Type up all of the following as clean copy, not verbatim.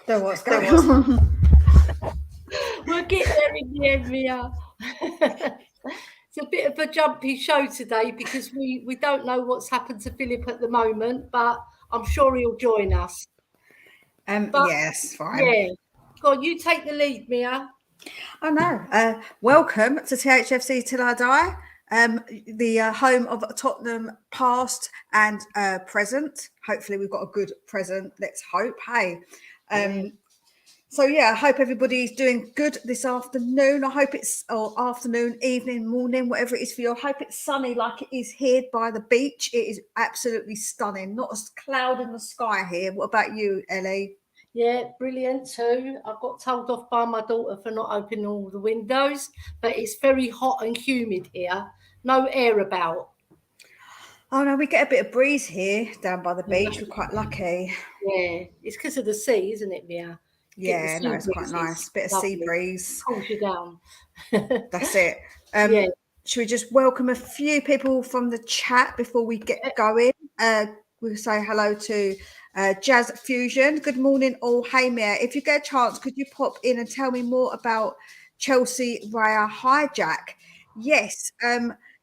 Don't know what's going on. We'll get there in the end, Mia. It's a bit of a jumpy show today because we don't know what's happened to Philip at the moment, but I'm sure he'll join us. Yes, fine. Yeah. Go on, you take the lead, Mia. Oh no. Welcome to THFC Till I Die. The home of Tottenham past and present. Hopefully we've got a good present. Let's hope. Hey. So yeah, I hope everybody's doing good this afternoon. I hope it's afternoon, evening, morning, whatever it is for you. I hope it's sunny like it is here by the beach. It is absolutely stunning. Not a cloud in the sky here. What about you, Ellie? Yeah, brilliant too. I got told off by my daughter for not opening all the windows, but it's very hot and humid here. No air about. Oh no, we get a bit of breeze here down by the beach. We're quite lucky. Yeah, it's because of the sea, isn't it, Mia? Yeah, no, it's quite nice. Bit of sea breeze. Cools you down. That's it. Yeah. Should we just welcome a few people from the chat before we get going? We'll say hello to Jazz Fusion. Good morning, all. Hey, Mia. If you get a chance, could you pop in and tell me more about Chelsea Raya Hojbjerg? Yes,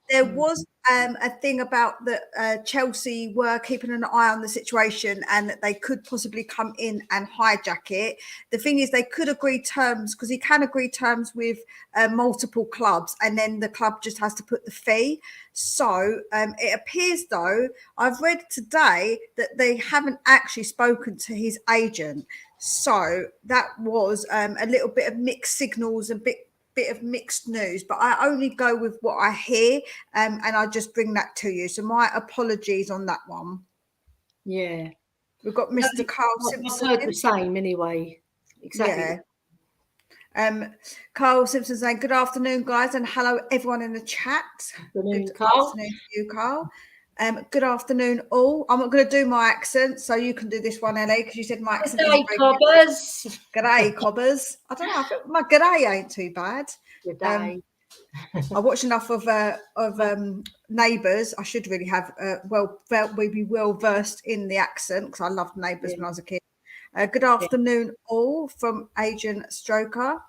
there was a thing about that Chelsea were keeping an eye on the situation and that they could possibly come in and hijack it. The thing is, they could agree terms because he can agree terms with multiple clubs and then the club just has to put the fee. So it appears, though, I've read today that they haven't actually spoken to his agent. So that was a little bit of mixed signals and bit of mixed news, but I only go with what I hear and I just bring that to you. So my apologies on that one. Yeah. We've got Mr. Carl Simpson. I've heard the same anyway. Exactly. Yeah. Carl Simpson saying, good afternoon, guys, and hello, everyone in the chat. Good Carl. Afternoon to you, Carl. Good afternoon, all. I'm not going to do my accent, so you can do this one, Ellie, because you said my accent is very cobbers. G'day, cobbers. I don't know. I think my g'day ain't too bad. G'day. I watch enough of Neighbours. I should really have be well versed in the accent because I loved Neighbours when I was a kid. Good afternoon, all from Agent Stroker.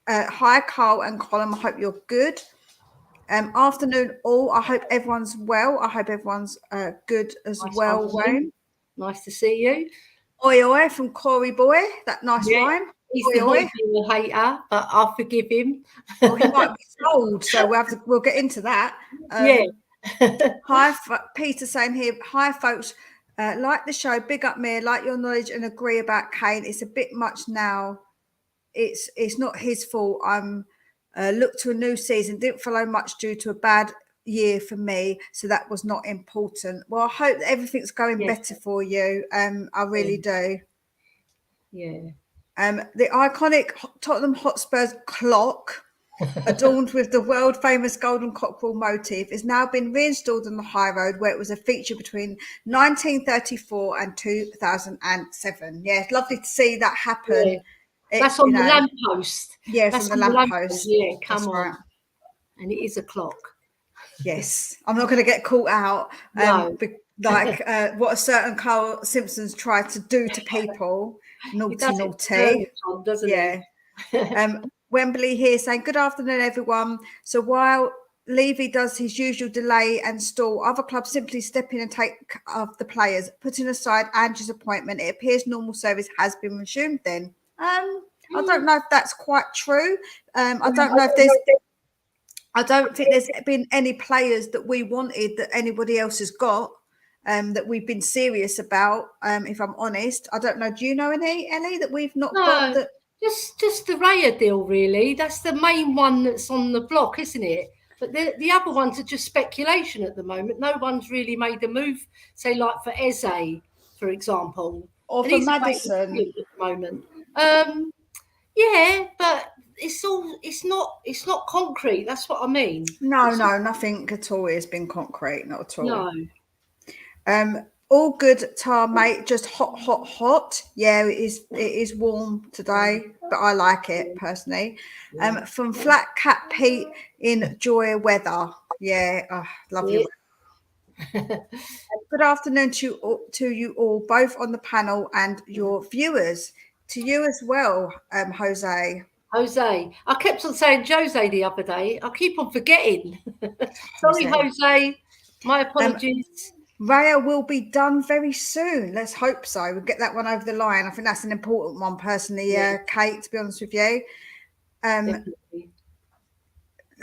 Hi, Carl and Colin. I hope you're good. Afternoon, all. I hope everyone's well. I hope everyone's good as well, Wayne. Nice to see you. Oi, oi, from Corey Boy. That nice rhyme. He's the Hojbjerg hater, but I'll forgive him. Well, he might be sold, so we'll get into that. Hi, Peter saying here. Hi, folks. Like the show, big up me, like your knowledge and agree about Kane. It's a bit much now. It's not his fault. I'm looked to a new season. Didn't follow much due to a bad year for me, so that was not important. Well, I hope that everything's going better for you. I really do. Yeah. The iconic Tottenham Hotspur's clock, adorned with the world-famous golden cockerel motif, has now been reinstalled on the High Road, where it was a feature between 1934 and 2007. Yeah, it's lovely to see that happen. Yeah. That's on the lamppost. Yes, that's on the lamppost. Yeah, come on. Right. And it is a clock. Yes, I'm not going to get caught out. No. What a certain Carl Simpson's tried to do to people. Naughty. Doesn't he? Wembley here saying, good afternoon, everyone. So while Levy does his usual delay and stall, other clubs simply step in and take of the players. Putting aside Angie's appointment, it appears normal service has been resumed then. I don't know if that's quite true. I don't think there's been any players that we wanted that anybody else has got that we've been serious about, if I'm honest. I don't know. Do you know any, Ellie, that we've not got? That... Just the Raya deal, really. That's the main one that's on the block, isn't it? But the other ones are just speculation at the moment. No one's really made a move, say, like for Eze, for example. Or for Maddison. At the moment. Yeah, but it's not concrete. That's what I mean. No, nothing at all has been concrete, not at all. No. All good, Tar, mate. Just hot. Yeah, it is warm today, but I like it personally. From Flat Cat Pete in Joy Weather. Yeah, lovely. Good afternoon to you all, both on the panel and your viewers. To you as well, Jose. Jose. I kept on saying Jose the other day. I keep on forgetting. Sorry, Jose. My apologies. Raya will be done very soon. Let's hope so. We'll get that one over the line. I think that's an important one, personally, Kate, to be honest with you. Definitely.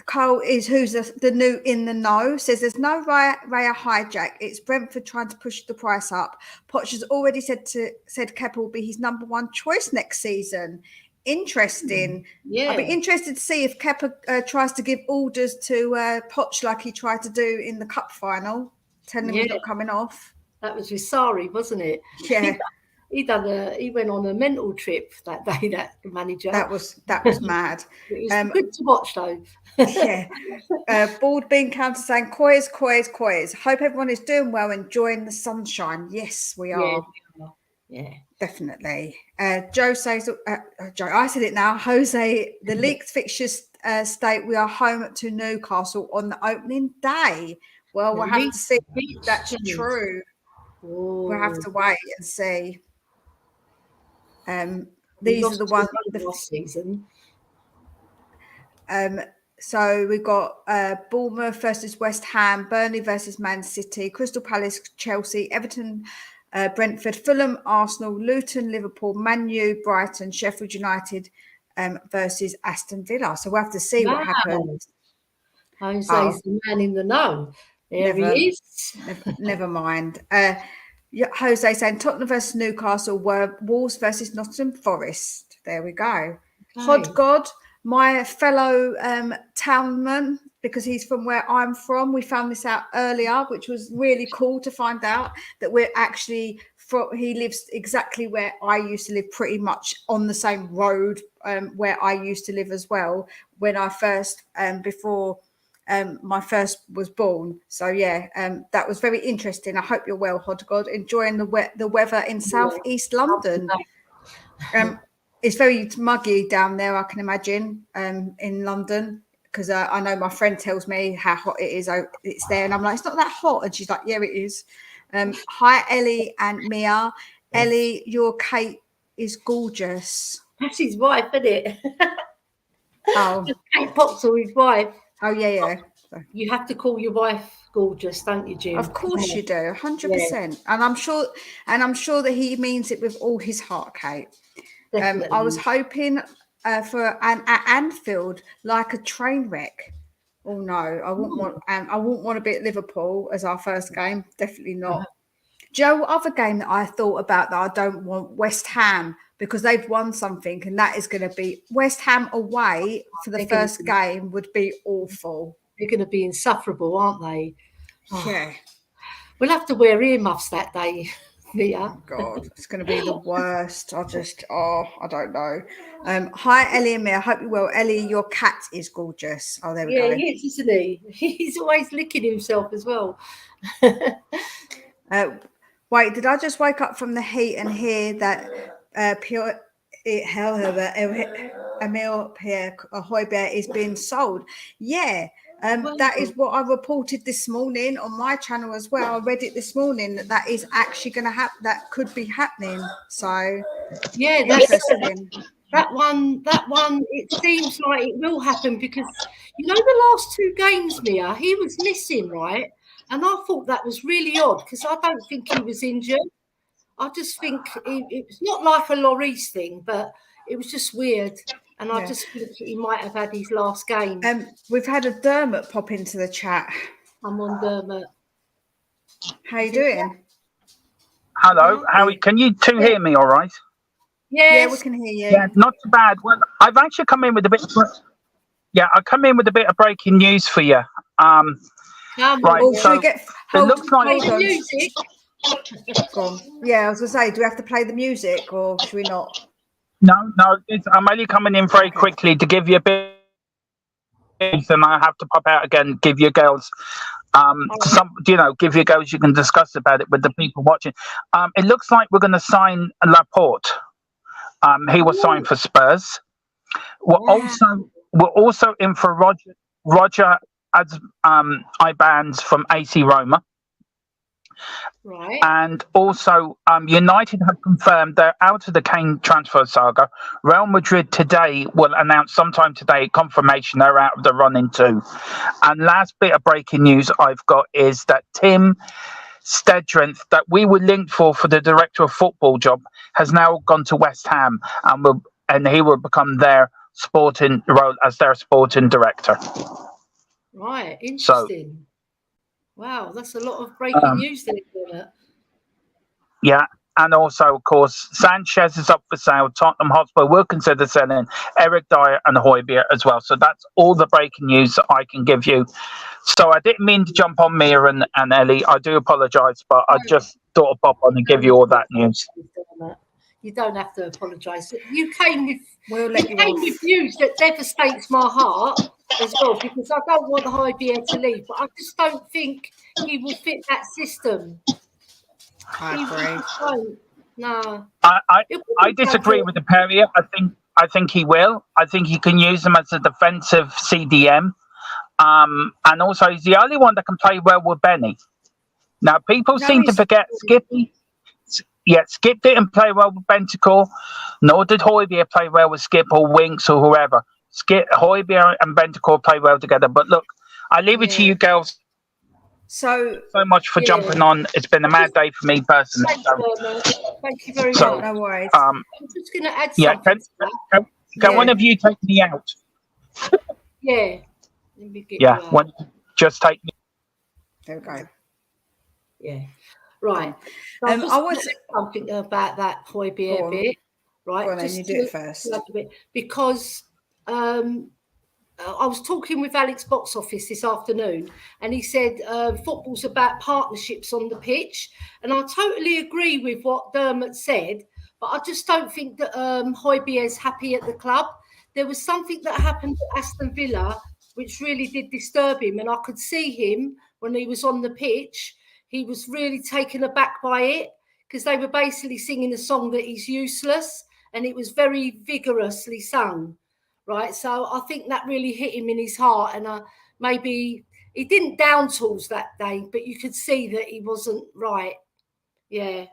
Carl is who's the new in the know, says there's no Raya hijack. It's Brentford trying to push the price up. Poch has already said Kepa will be his number one choice next season. Interesting. Yeah. I'd be interested to see if Kepa tries to give orders to Poch like he tried to do in the cup final, telling him he's not coming off. That was with Sari, wasn't it? Yeah. He went on a mental trip that day, that manager. That was mad. It was good to watch though. Yeah. Bald Bean Counter saying Coys. Hope everyone is doing well, enjoying the sunshine. Yes, we are. Yeah. Definitely. Joe says, Joe, I said it now. Jose, the leaked fixtures state we are home to Newcastle on the opening day. Well, we'll have to see if that's true. Ooh. We'll have to wait and see. These are the ones last season. So we've got Bournemouth versus West Ham, Burnley versus Man City, Crystal Palace, Chelsea, Everton, Brentford, Fulham, Arsenal, Luton, Liverpool, Man U, Brighton, Sheffield United versus Aston Villa. So we'll have to see what happens. Jose's the man in the know. There he is. Never mind. Jose saying Tottenham versus Newcastle were Wolves versus Nottingham Forest. There we go. Okay. Hojbjerg, my fellow townman, because he's from where I'm from. We found this out earlier, which was really cool to find out that we're actually from. He lives exactly where I used to live, pretty much on the same road where I used to live as well when I first before. My first was born. So yeah, that was very interesting. I hope you're well, Hojbjerg. Enjoying the weather in southeast London. It's very muggy down there, I can imagine, in London, because I know my friend tells me how hot it is. It's there, and I'm like, it's not that hot, and she's like, yeah, it is. Hi, Ellie and Mia. Ellie, your Kate is gorgeous. That's his wife, isn't it? Oh, Kate Potts, his wife. Oh yeah. You have to call your wife gorgeous, don't you, Jim? Of course you do, 100%. And I'm sure that he means it with all his heart, Kate. I was hoping for at Anfield like a train wreck. Oh no, I wouldn't want to be at Liverpool as our first game. Definitely not. Joe, other game that I thought about that I don't want, West Ham, because they've won something, and that is going to be West Ham away for the first game would be awful. They're going to be insufferable, aren't they? Yeah. We'll have to wear earmuffs that day, Mia. Oh, God, it's going to be the worst. I don't know. Hi, Ellie and Mia. I hope you're well. Ellie, your cat is gorgeous. Oh, there we go. Yeah, he is, isn't he? He's always licking himself as well. Wait, did I just wake up from the heat and hear that Emil Pierre Hojbjerg is being sold? Yeah, that is what I reported this morning on my channel as well. I read it this morning that is actually going to happen. That could be happening. So yeah, that's interesting. That one, it seems like it will happen because, you know, the last two games, Mia, he was missing, right? And I thought that was really odd because I don't think he was injured. I just think it was not like a Lloris thing, but it was just weird. And I just think he might have had his last game. We've had a Dermot pop into the chat. I'm on Dermot. How you doing? Hello. Can you two hear me all right? Yes. Yeah, we can hear you. Yeah, not too bad. Well, I've actually come in with a bit of breaking news for you. Right, so it looks like music. Yeah, I was going to say, do we have to play the music or should we not? No, I'm only coming in very quickly to give you a bit, and I have to pop out again, give you girls, give you girls, you can discuss about it with the people watching. It looks like we're going to sign Laporte. He was signed for Spurs. We're also in for Roger as Ibans from AC Roma. Right. And also, United have confirmed they're out of the Kane transfer saga. Real Madrid today will announce sometime today confirmation they're out of the running too. And last bit of breaking news I've got is that Tim Stedrenth, that we were linked for the director of football job, has now gone to West Ham and he will become their sporting role as their sporting director. Right. Interesting. So, wow, that's a lot of breaking news there. Yeah, and also, of course, Sanchez is up for sale. Tottenham Hotspur will consider selling Eric Dyer and Hojbjerg as well. So that's all the breaking news that I can give you. So I didn't mean to jump on Mia and Ellie. I do apologise, but I just thought I'd pop on and give you all that news. You don't have to apologise. You came with news that devastates my heart as well, because I don't want Hojbjerg to leave, but I just don't think he will fit that system. I agree. No, I disagree with the Perrier. I think he will. I think he can use him as a defensive CDM, and also he's the only one that can play well with Benny. Now people seem to forget Skippy. Yeah, Skip didn't play well with Bentancur, nor did Hojbjerg play well with Skip or Winks or whoever. Hojbjerg and Bentancur play well together. But look, I leave it to you girls. So much for jumping on. It's been a mad day for me personally. Thank you very much. No worries. I'm just going to add something. Can one of you take me out? Yeah. Just take me. There we go. Yeah. Right. So I was something about that Hojbjerg bit. Right. Go on, just you do it first. Because I was talking with Alex Box Office this afternoon, and he said football's about partnerships on the pitch, and I totally agree with what Dermot said, but I just don't think that Hojbjerg's happy at the club. There was something that happened at Aston Villa which really did disturb him, and I could see him when he was on the pitch. He was really taken aback by it, because they were basically singing a song that he's useless, and it was very vigorously sung. Right, so I think that really hit him in his heart, and maybe he didn't down tools that day, but you could see that he wasn't right. Yeah.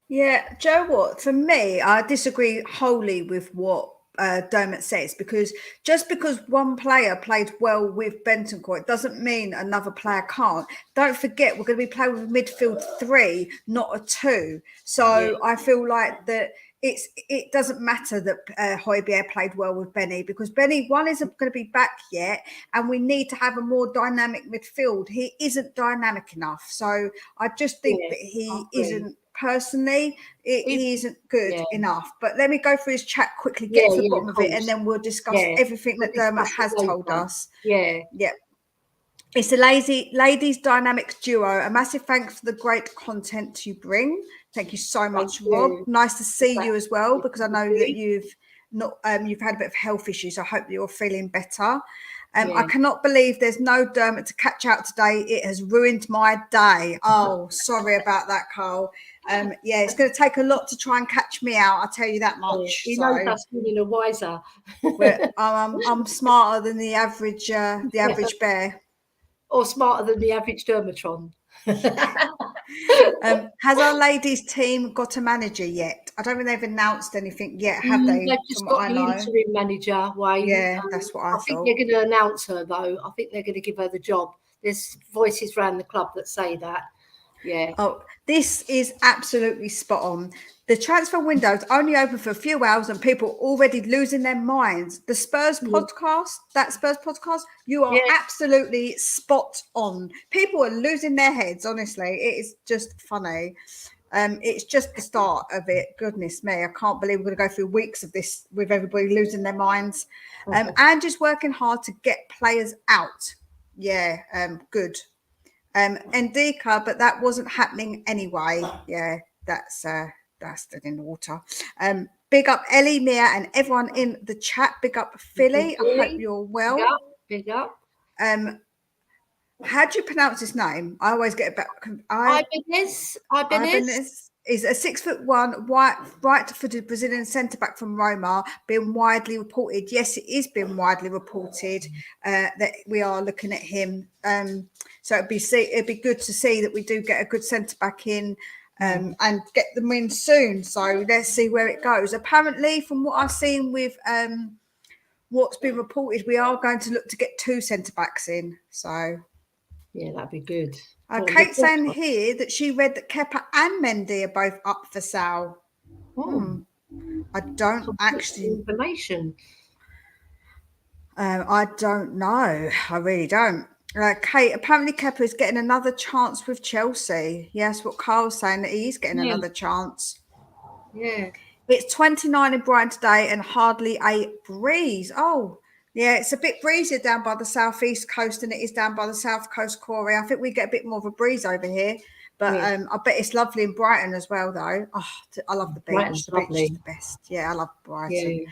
Yeah, Joe, what? For me, I disagree wholly with what Dermot says, because just because one player played well with Bentancur, it doesn't mean another player can't. Don't forget, we're going to be playing with a midfield 3, not a 2. So I feel like that it doesn't matter that Hojbjerg played well with Benny, because Benny, one, isn't going to be back yet, and we need to have a more dynamic midfield. He isn't dynamic enough. So I just think that he isn't. Personally, he isn't good enough. But let me go through his chat quickly, get to the bottom of it, and then we'll discuss everything that Dermot has told us. Yeah. It's a ladies dynamic duo. A massive thanks for the great content you bring. Thank you so much, Rob. Nice to see you as well, because I know that you've had a bit of health issues. I hope you're feeling better. I cannot believe there's no Dermot to catch out today. It has ruined my day. Oh, sorry about that, Carl. It's going to take a lot to try and catch me out. I'll tell you that much. You know that's feeling a wiser. I'm smarter than the average bear. Or smarter than the average Dermatron. Has our ladies team got a manager yet? I don't think they've announced anything yet, have they? They've just got the interim manager, Wayne. Yeah, that's what I thought. think they're going to announce her, though. I think they're going to give her the job. There's voices around the club that say that. Yeah. Oh, this is absolutely spot on. The transfer window is only open for a few hours and people are already losing their minds. The Spurs podcast, you are absolutely spot on. People are losing their heads, honestly. It is just funny. It's just the start of it. Goodness me, I can't believe we're going to go through weeks of this with everybody losing their minds. And just working hard to get players out. Yeah, good. Ndika, but that wasn't happening anyway. Yeah, that's dead in the water. Big up Ellie, Mia, and everyone in the chat. Big up Philly. I hope you're well. Big up. How do you pronounce his name? I always get it back. Ibanez. is a 6'1" right-footed Brazilian centre-back from Roma, being widely reported. Yes, it is being widely reported that we are looking at him. So it'd be good to see that we do get a good centre-back in and get them in soon. So let's see where it goes. Apparently, from what I've seen with what's been reported, we are going to look to get 2 centre-backs in. So yeah, that'd be good. Kate's saying here that she read that Kepa and Mendy are both up for sale. I don't actually information. I don't know. I really don't. Kate, apparently Kepa is getting another chance with Chelsea. Yes, what Carl's saying, that he's getting another chance. Yeah. It's 29 in Brighton today and hardly a breeze. Oh, yeah, it's a bit breezier down by the southeast coast than it is down by the south coast, Corey. I think we get a bit more of a breeze over here. But I bet it's lovely in Brighton as well, though. Oh, I love the beach. Brighton's The beach lovely. is the best. Yeah, I love Brighton.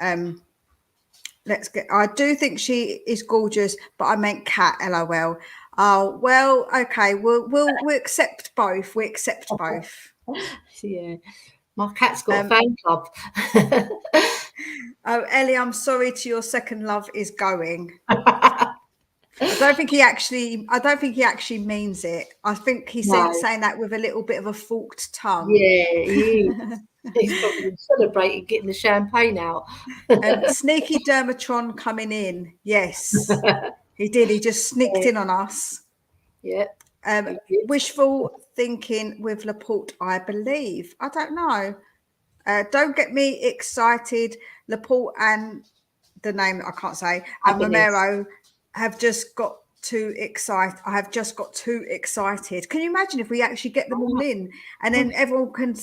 Yeah. Let's get. I do think she is gorgeous, but I meant cat. LOL. Oh well, okay. We'll accept both. We accept both. Yeah. My cat's got a fan club. Oh, Ellie, I'm sorry to your second love is going. I don't think he actually means it. I think he's saying that with a little bit of a forked tongue. Yeah, he is. He's probably celebrating getting the champagne out. Sneaky Dermatron coming in. Yes, he did. He just sneaked in on us. Yeah. Wishful thinking with Laporte, I believe. I don't know. Don't get me excited. Laporte and the name that I can't say, and Romero have just got too excited. I have just got too excited. Can you imagine if we actually get them all in, and then everyone can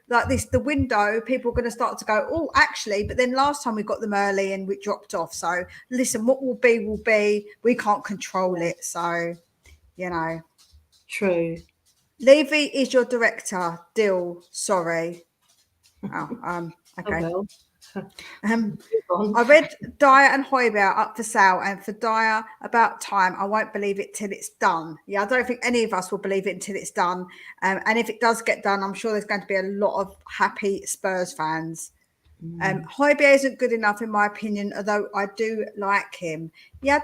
like this, the window, people are going to start to go, oh, actually, but then last time we got them early and we dropped off. So listen, what will be will be. We can't control it. So, you know. True. Levy is your director. Deal. Sorry. Oh, okay. Oh, well. I read Dyer and Hojbjerg up for sale, and for Dyer, about time. I won't believe it till it's done. Yeah, I don't think any of us will believe it until it's done. And if it does get done, I'm sure there's going to be a lot of happy Spurs fans. Hojbjerg isn't good enough in my opinion, although I do like him. Yeah, I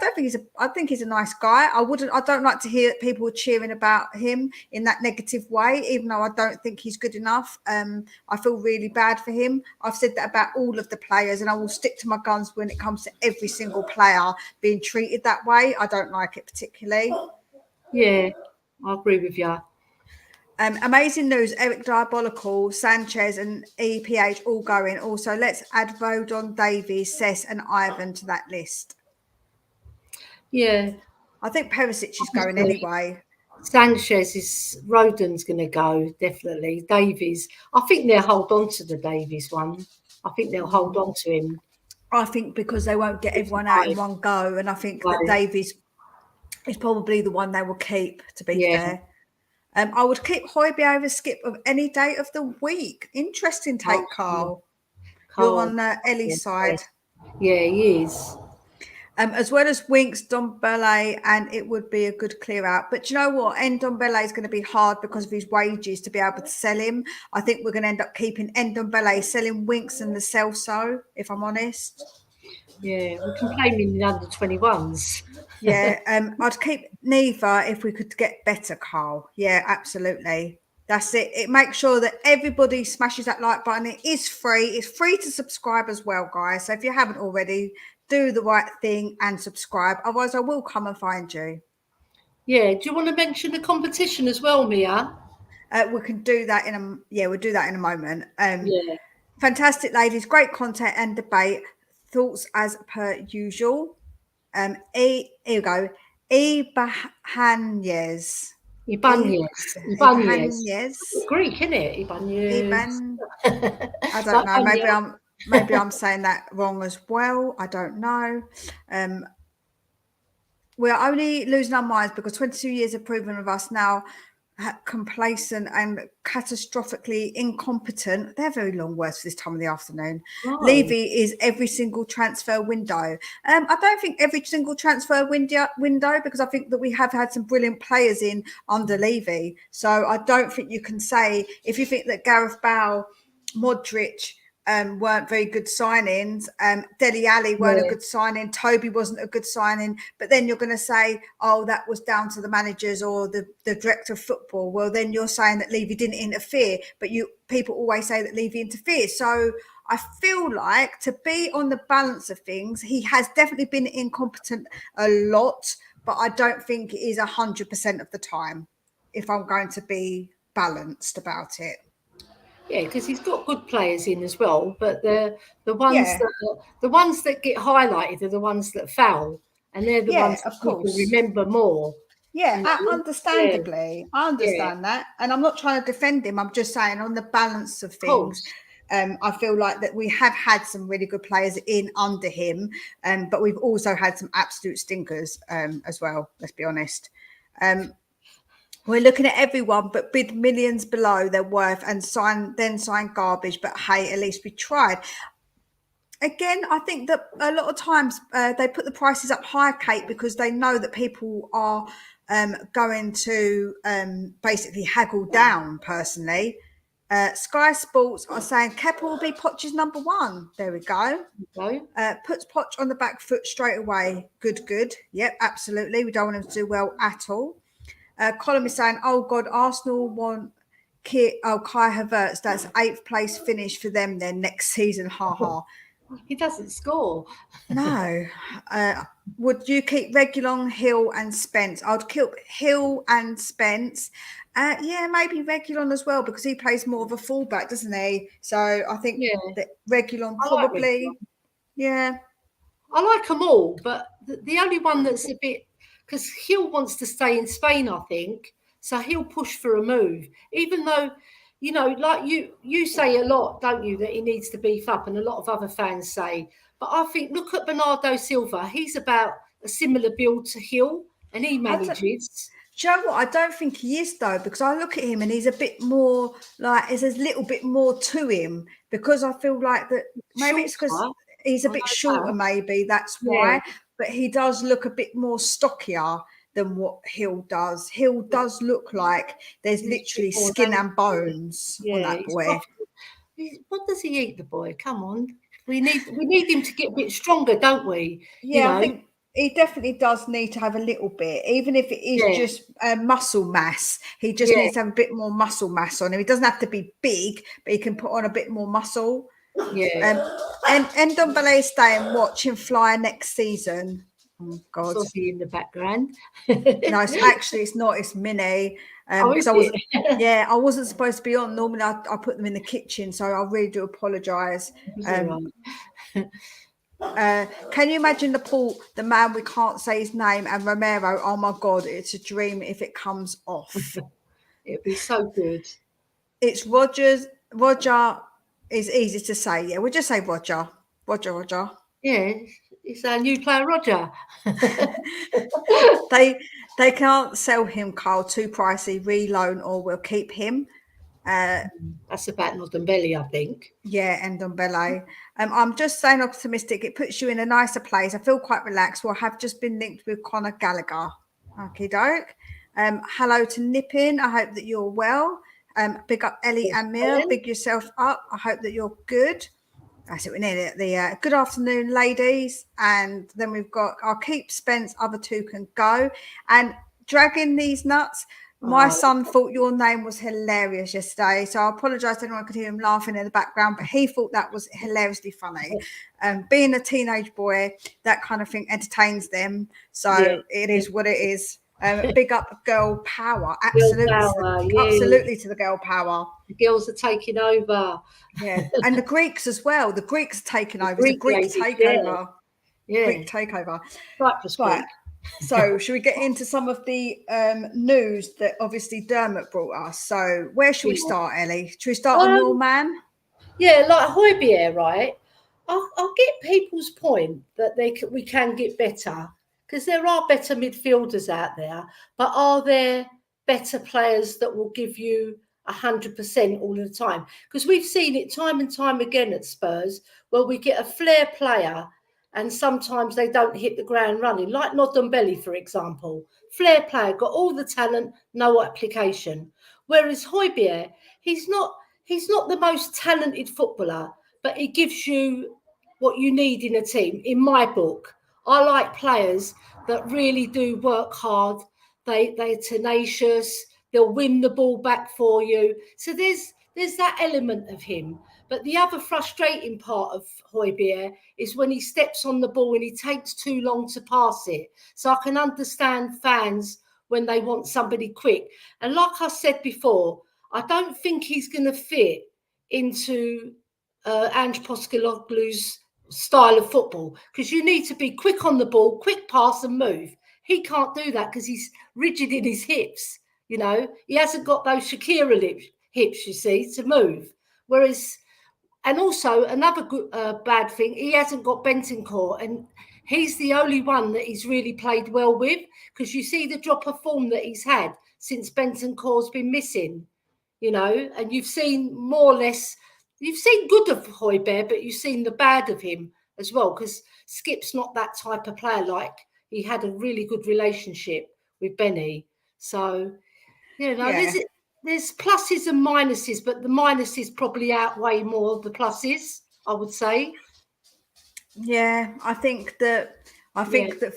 think he's a nice guy. I don't like to hear people cheering about him in that negative way, even though I don't think he's good enough. I feel really bad for him. I've said that about all of the players, and I will stick to my guns when it comes to every single player being treated that way. I don't like it particularly. Yeah, I agree with you. Amazing news, Eric Diabolical, Sanchez and EPH all going. Also, let's add Rodon, Davies, Cess and Ivan to that list. Yeah. I think Perisic is going anyway. Rodon's going to go, definitely. Davies. I think they'll hold on to the Davies one. I think they'll hold on to him. I think because they won't get everyone out in one go. And I think that Davies is probably the one they will keep, to be fair. I would keep Hojbjerg over Skip of any day of the week. Interesting take, Carl. You're on Ellie's side. Yeah, he is. As well as Winks, Ndombele, and it would be a good clear out. But you know what? Ndombele is going to be hard because of his wages to be able to sell him. I think we're going to end up keeping Ndombele, selling Winks and the Celso, if I'm honest. Yeah, we can play him in the under-21s. Yeah, I'd keep neither if we could get better, Carl. Yeah, absolutely. That's it. It makes sure that everybody smashes that like button. It is free. It's free to subscribe as well, guys. So if you haven't already, do the right thing and subscribe. Otherwise, I will come and find you. Yeah. Do you want to mention the competition as well, Mia? We can do that we'll do that in a moment. Yeah. Fantastic, ladies. Great content and debate. Thoughts as per usual. Here you go. Ibanez. Greek, isn't it? Ibanez. I don't know. Maybe I'm saying that wrong as well. I don't know. We're only losing our minds because 22 years have proven of us now complacent and catastrophically incompetent. They're very long words for this time of the afternoon. Right. Levy is every single transfer window. I don't think every single transfer window, because I think that we have had some brilliant players in under Levy. So I don't think you can say, if you think that Gareth Bale, Modric, weren't very good signings. Dele Alli weren't a good signing. Toby wasn't a good signing. But then you're going to say, oh, that was down to the managers or the director of football. Well, then you're saying that Levy didn't interfere. But people always say that Levy interferes. So I feel like, to be on the balance of things, he has definitely been incompetent a lot. But I don't think it is 100% of the time, if I'm going to be balanced about it. Yeah, because he's got good players in as well, but the ones that get highlighted are the ones that foul, and they're the ones that people remember more. Yeah, understandably. I understand that. And I'm not trying to defend him. I'm just saying, on the balance of things, I feel like that we have had some really good players in under him, but we've also had some absolute stinkers as well, let's be honest. We're looking at everyone but bid millions below their worth and sign garbage, but hey, at least we tried. Again, I think that a lot of times they put the prices up high, Kate, because they know that people are going to basically haggle down, personally. Sky Sports are saying Kepa will be Poch's number one. There we go. Puts Poch on the back foot straight away. Good. Yep, absolutely. We don't want him to do well at all. Colin is saying, oh, God, Arsenal want Kai Havertz. That's 8th place finish for them then next season. Ha ha. He doesn't score. No. Would you keep Reguilon, Hill and Spence? I'd keep Hill and Spence. Yeah, maybe Reguilon as well, because he plays more of a fullback, doesn't he? So I think that Reguilon probably. Reguilon. Yeah. I like them all, but the only one that's a bit, because Hill wants to stay in Spain, I think, so he'll push for a move, even though, you know, like you say a lot, don't you, that he needs to beef up, and a lot of other fans say. But I think, look at Bernardo Silva. He's about a similar build to Hill, and he manages. Do you know what? I don't think he is, though, because I look at him and he's a bit more like, there's a little bit more to him, because I feel like that maybe it's because he's a bit shorter, maybe that's why. Yeah. But he does look a bit more stockier than what Hill does. Hill does look like there's literally skin and bones on that boy. What does he eat, the boy? Come on. We need him to get a bit stronger, don't we? Yeah, I think he definitely does need to have a little bit, even if it is just muscle mass. He just needs to have a bit more muscle mass on him. He doesn't have to be big, but he can put on a bit more muscle. Yeah. And Ndombele is staying, watch him fly next season. Oh God. Saucy in the background. No, it's not. It's Minnie. I wasn't supposed to be on. Normally I put them in the kitchen, so I really do apologise. Can you imagine the man we can't say his name, and Romero? Oh my God, it's a dream if it comes off. It'd be so good. It's Roger is easy to say. Yeah, we'll just say Roger. Yeah, it's our new player, Roger. They can't sell him, Carl. Too pricey. Reloan, or we'll keep him. That's about Ndombele, I think. Yeah, Ndombele. I'm just saying optimistic. It puts you in a nicer place. I feel quite relaxed. Well, I have just been linked with Conor Gallagher. Okie doke. Hello to Nippin. I hope that you're well. Big up Ellie and Mir. Big yourself up. I hope that you're good. That's it. We need it. The good afternoon, ladies. And then we've got our keep Spence. Other two can go. And dragging these nuts. My son thought your name was hilarious yesterday, so I apologise to anyone who could hear him laughing in the background, but he thought that was hilariously funny. Being a teenage boy, that kind of thing entertains them, so it is what it is. Big up girl power, absolutely, absolutely to the girl power. The girls are taking over. Yeah, and the Greeks as well. The Greeks are taking over. It's a Greek takeover. Yeah. Greek takeover. Right. So should we get into some of the news that obviously Dermot brought us? So where should we start, Ellie? Should we start on your man? Yeah, like Hojbjerg, right? I'll get people's point that we can get better, because there are better midfielders out there, but are there better players that will give you 100% all the time, because we've seen it time and time again at Spurs where we get a flair player and sometimes they don't hit the ground running, like Ndombele, for example. Flair player, got all the talent, no application. Whereas Hojbjerg, he's not the most talented footballer, but he gives you what you need in a team. In my book, I like players that really do work hard. They're tenacious. They'll win the ball back for you. So there's that element of him. But the other frustrating part of Hojbjerg is when he steps on the ball and he takes too long to pass it. So I can understand fans when they want somebody quick. And like I said before, I don't think he's going to fit into Ange Postecoglou's style of football, because you need to be quick on the ball, quick pass and move. He can't do that because he's rigid in his hips. You know, he hasn't got those Shakira hips, you see, to move. Whereas, and also another good, bad thing, he hasn't got Bentancur, and he's the only one that he's really played well with, because you see the drop of form that he's had since Bentancur's been missing, you know, and you've seen more or less, you've seen good of Hojbjerg, but you've seen the bad of him as well, because Skip's not that type of player. Like, he had a really good relationship with Benny. So, you know, there's pluses and minuses, but the minuses probably outweigh more of the pluses, I would say. Yeah, I think that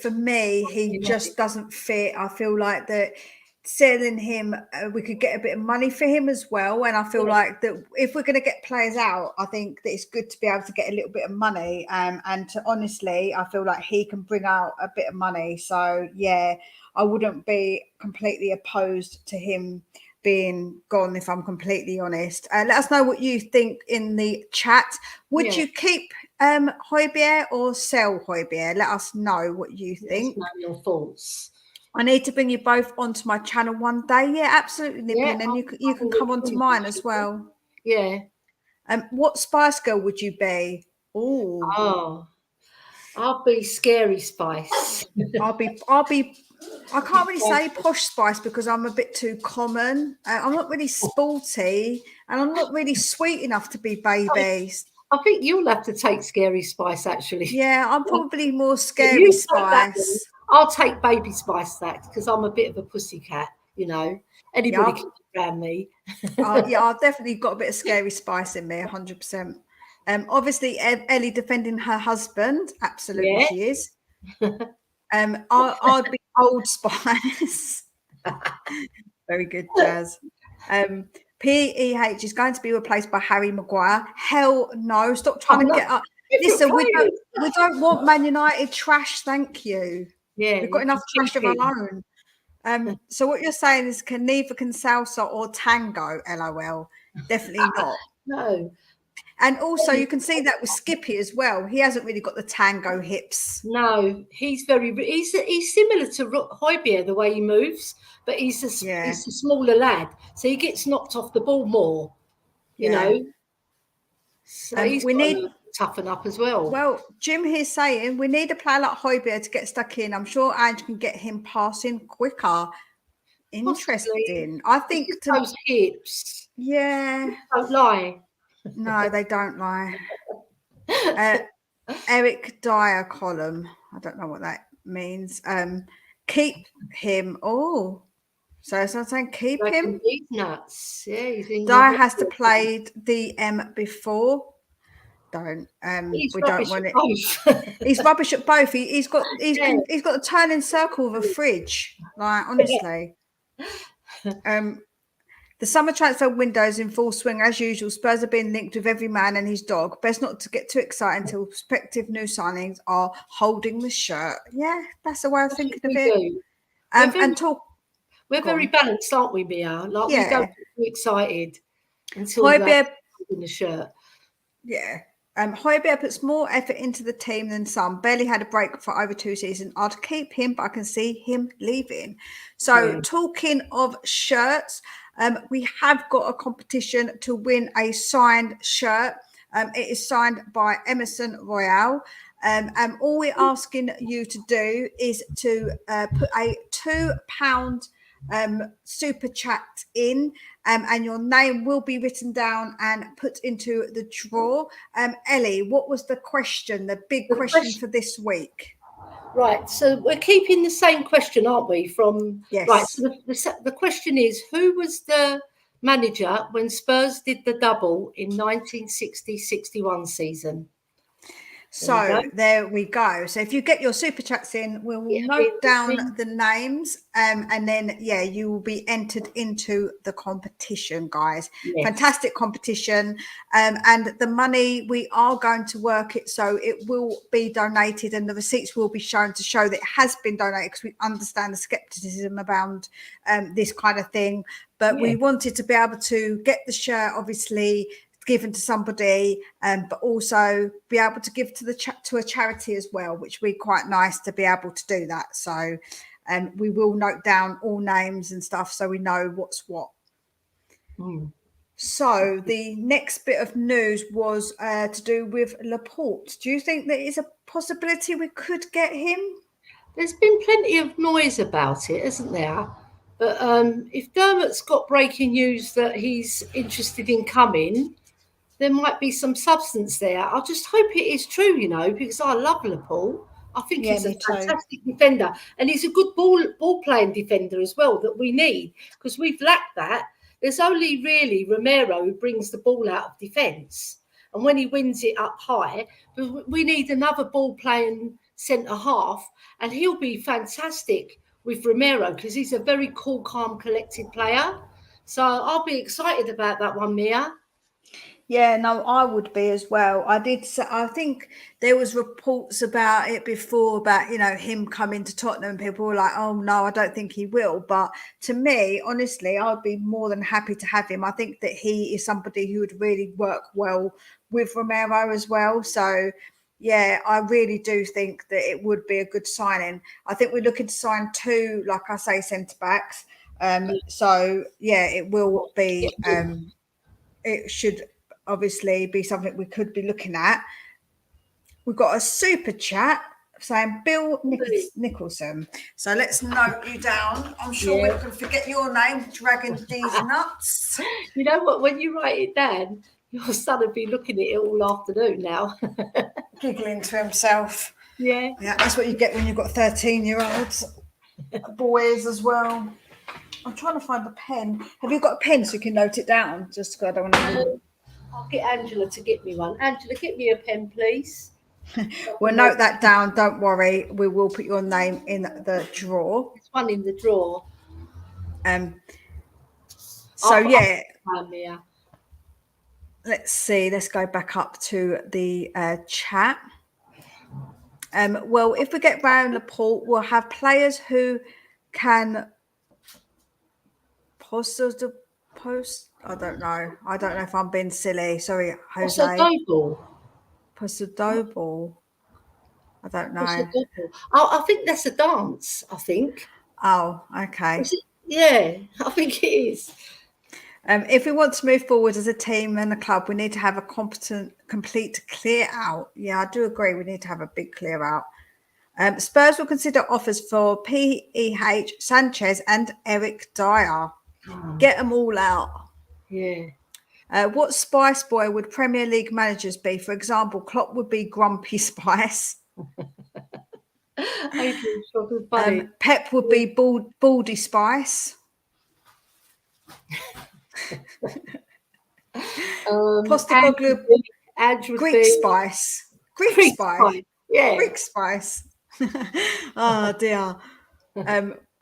for me, he just doesn't fit. I feel like that selling him, we could get a bit of money for him as well. And I feel like that if we're going to get players out, I think that it's good to be able to get a little bit of money. And to honestly, I feel like he can bring out a bit of money. So yeah, I wouldn't be completely opposed to him being gone, if I'm completely honest. Let us know what you think in the chat. Would you keep Hojbjerg or sell Hojbjerg? Let us know what you think. Let us know your thoughts. I need to bring you both onto my channel one day. Yeah, absolutely, Nippin. And you can come onto mine as well. Yeah. What Spice Girl would you be? Oh, I'll be Scary Spice. I'll be. I can't really say Posh Spice because I'm a bit too common. I'm not really sporty, and I'm not really sweet enough to be baby. I think you'll have to take Scary Spice, actually. Yeah, I'm probably more Scary Spice. I'll take Baby Spice that, because I'm a bit of a pussycat, you know. Anybody can around me. Yeah, I've definitely got a bit of Scary Spice in me, 100%. Obviously, Ellie defending her husband. Absolutely, she is. I'd be Old Spice. Very good, Jazz. PEH is going to be replaced by Harry Maguire. Hell no! Stop trying to get up. Listen, we don't want Man United trash. Thank you. Yeah, we've got enough trash of our own. So what you're saying is neither can salsa or tango. LOL. Definitely not. No. And also, you can see that with Skippy as well. He hasn't really got the tango hips. No, he's similar to Hojbjerg, the way he moves, but he's a smaller lad, so he gets knocked off the ball more. You know, so we need to toughen up as well. Well, Jim here's saying we need a player like Hojbjerg to get stuck in. I'm sure Ange can get him passing quicker. Interesting. I think those hips. Yeah. Don't lie. No, they don't lie. Eric Dyer column. I don't know what that means. Keep him. Oh, so I'm saying keep him. He's nuts. Yeah, Dyer has to play DM before. Don't. We don't want it. He's rubbish at both. He's got a turning circle of a fridge. Like, honestly. The summer transfer window is in full swing as usual. Spurs are being linked with every man and his dog. Best not to get too excited until prospective new signings are holding the shirt. Yeah, that's the way of thinking of it. We're very balanced, aren't we, Mia? Like, we don't get too excited until Hojbjerg holding the shirt. Yeah. Hojbjerg puts more effort into the team than some. Barely had a break for over 2 seasons. I'd keep him, but I can see him leaving. So talking of shirts, we have got a competition to win a signed shirt. It is signed by Emerson Royale. And all we're asking you to do is to put a £2 super chat in, and your name will be written down and put into the draw. Ellie, what was the question, the big question for this week? Right, so we're keeping the same question, aren't we? Yes. Right, so the question is, who was the manager when Spurs did the double in 1960-61 season? So there we go. So if you get your super chats in, we will note down the names, and then you will be entered into the competition, guys. Yes. Fantastic competition, and the money, we are going to work it so it will be donated, and the receipts will be shown to show that it has been donated, because we understand the skepticism around this kind of thing. But we wanted to be able to get the shirt, obviously, given to somebody, but also be able to give to a charity as well, which would be quite nice to be able to do that. So we will note down all names and stuff so we know what's what. So the next bit of news was to do with Laporte. Do you think there is a possibility we could get him? There's been plenty of noise about it, isn't there? But if Dermot's got breaking news that he's interested in coming, there might be some substance there. I just hope it is true, because I love Laporte. I think he's a fantastic defender, and he's a good ball playing defender as well that we need, because we've lacked that. There's only really Romero who brings the ball out of defence, and when he wins it up high, we need another ball playing centre half, and he'll be fantastic with Romero because he's a very cool, calm, collected player. So I'll be excited about that one, Mia. Yeah, no, I would be as well. I think there was reports about it before, about, him coming to Tottenham. People were like, oh, no, I don't think he will. But to me, honestly, I'd be more than happy to have him. I think that he is somebody who would really work well with Romero as well. So, yeah, I really do think that it would be a good signing. I think we're looking to sign 2, like I say, centre-backs. So, yeah, it will be, it should obviously be something we could be looking at. We've got a super chat saying Bill Nicholson. So let's note you down. I'm sure we can forget your name, dragging these nuts. You know what? When you write it down, your son will be looking at it all afternoon now. Giggling to himself. Yeah. Yeah, that's what you get when you've got 13-year-olds. Boys as well. I'm trying to find the pen. Have you got a pen so you can note it down? Just because I don't want to... I'll get Angela to get me one. Angela, get me a pen, please. We'll note that down. Don't worry. We will put your name in the drawer. There's one in the drawer. Let's see. Let's go back up to the chat. Well, if we get round Laporte, we'll have players who can post. I don't know if I'm being silly. Sorry, Jose. Posodobal. I don't know. I think that's a dance, I think. Oh, okay. Yeah, I think it is. If we want to move forward as a team and a club, we need to have a complete clear out. Yeah, I do agree. We need to have a big clear out. Spurs will consider offers for P.E.H., Sanchez and Eric Dyer. Get them all out. Yeah. What Spice Boy would Premier League managers be? For example, Klopp would be Grumpy Spice. Pep would be Baldy Spice. Postecoglou, Greek Spice. Greek Spice. Yeah. Greek Spice. Oh dear.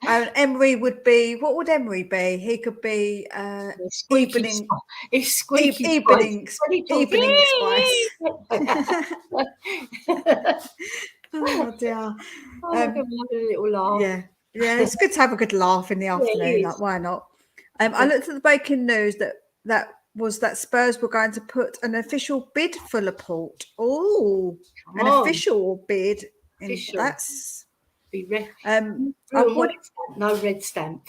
And Emery would be, what would Emery be? He could be evening Spice. Oh dear. A little laugh. Yeah, it's good to have a good laugh in the afternoon. Like, why not? I looked at the breaking news that was that Spurs were going to put an official bid for Laporte. Oh, official bid. That's no red stamp.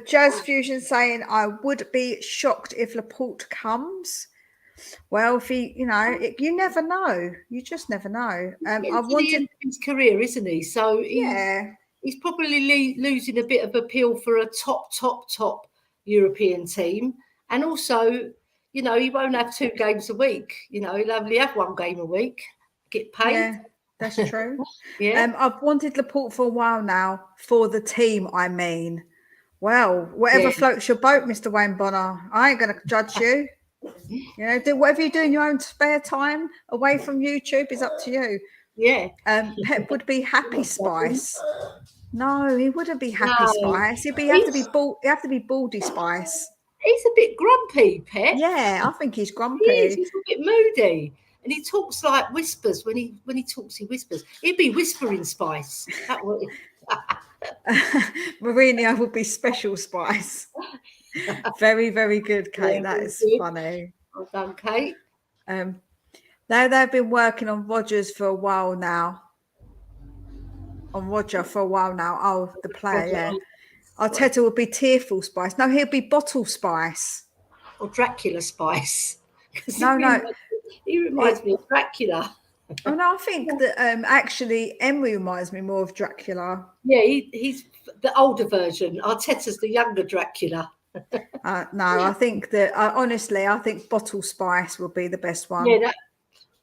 Jazz Fusion saying, I would be shocked if Laporte comes. Well, if he, you never know. You just never know. I wanted his career, isn't he? So he's probably losing a bit of appeal for a top European team. And also, you know, he won't have 2 games a week. You know, he'll only have 1 game a week, get paid. Yeah, that's true. Yeah. I've wanted Laporte for a while now, for the team, I mean. Well, whatever floats your boat, Mr. Wayne Bonner. I ain't going to judge you. You know, do whatever you do in your own spare time away from YouTube is up to you. Yeah. Pep would be happy Spice. No, he wouldn't be happy Spice. He'd have to be baldy Spice. He's a bit grumpy, Pep. Yeah, I think he's grumpy. He is. He's a bit moody. And he talks like whispers. When he talks, he whispers. He'd be whispering Spice. That would. Mourinho would be special Spice. Very, very good, Kate. Yeah, that is funny. Well done, Kate. They've been working on Rodgers for a while now. On Roger for a while now. Oh, the player, yeah. Arteta would be tearful Spice. No, he'll be bottle Spice. Or Dracula Spice. No. He reminds me of Dracula. Oh no, I think that actually Emery reminds me more of Dracula. Yeah, he's the older version. Arteta's the younger Dracula. No, I think that honestly, I think Bottle Spice will be the best one. Yeah,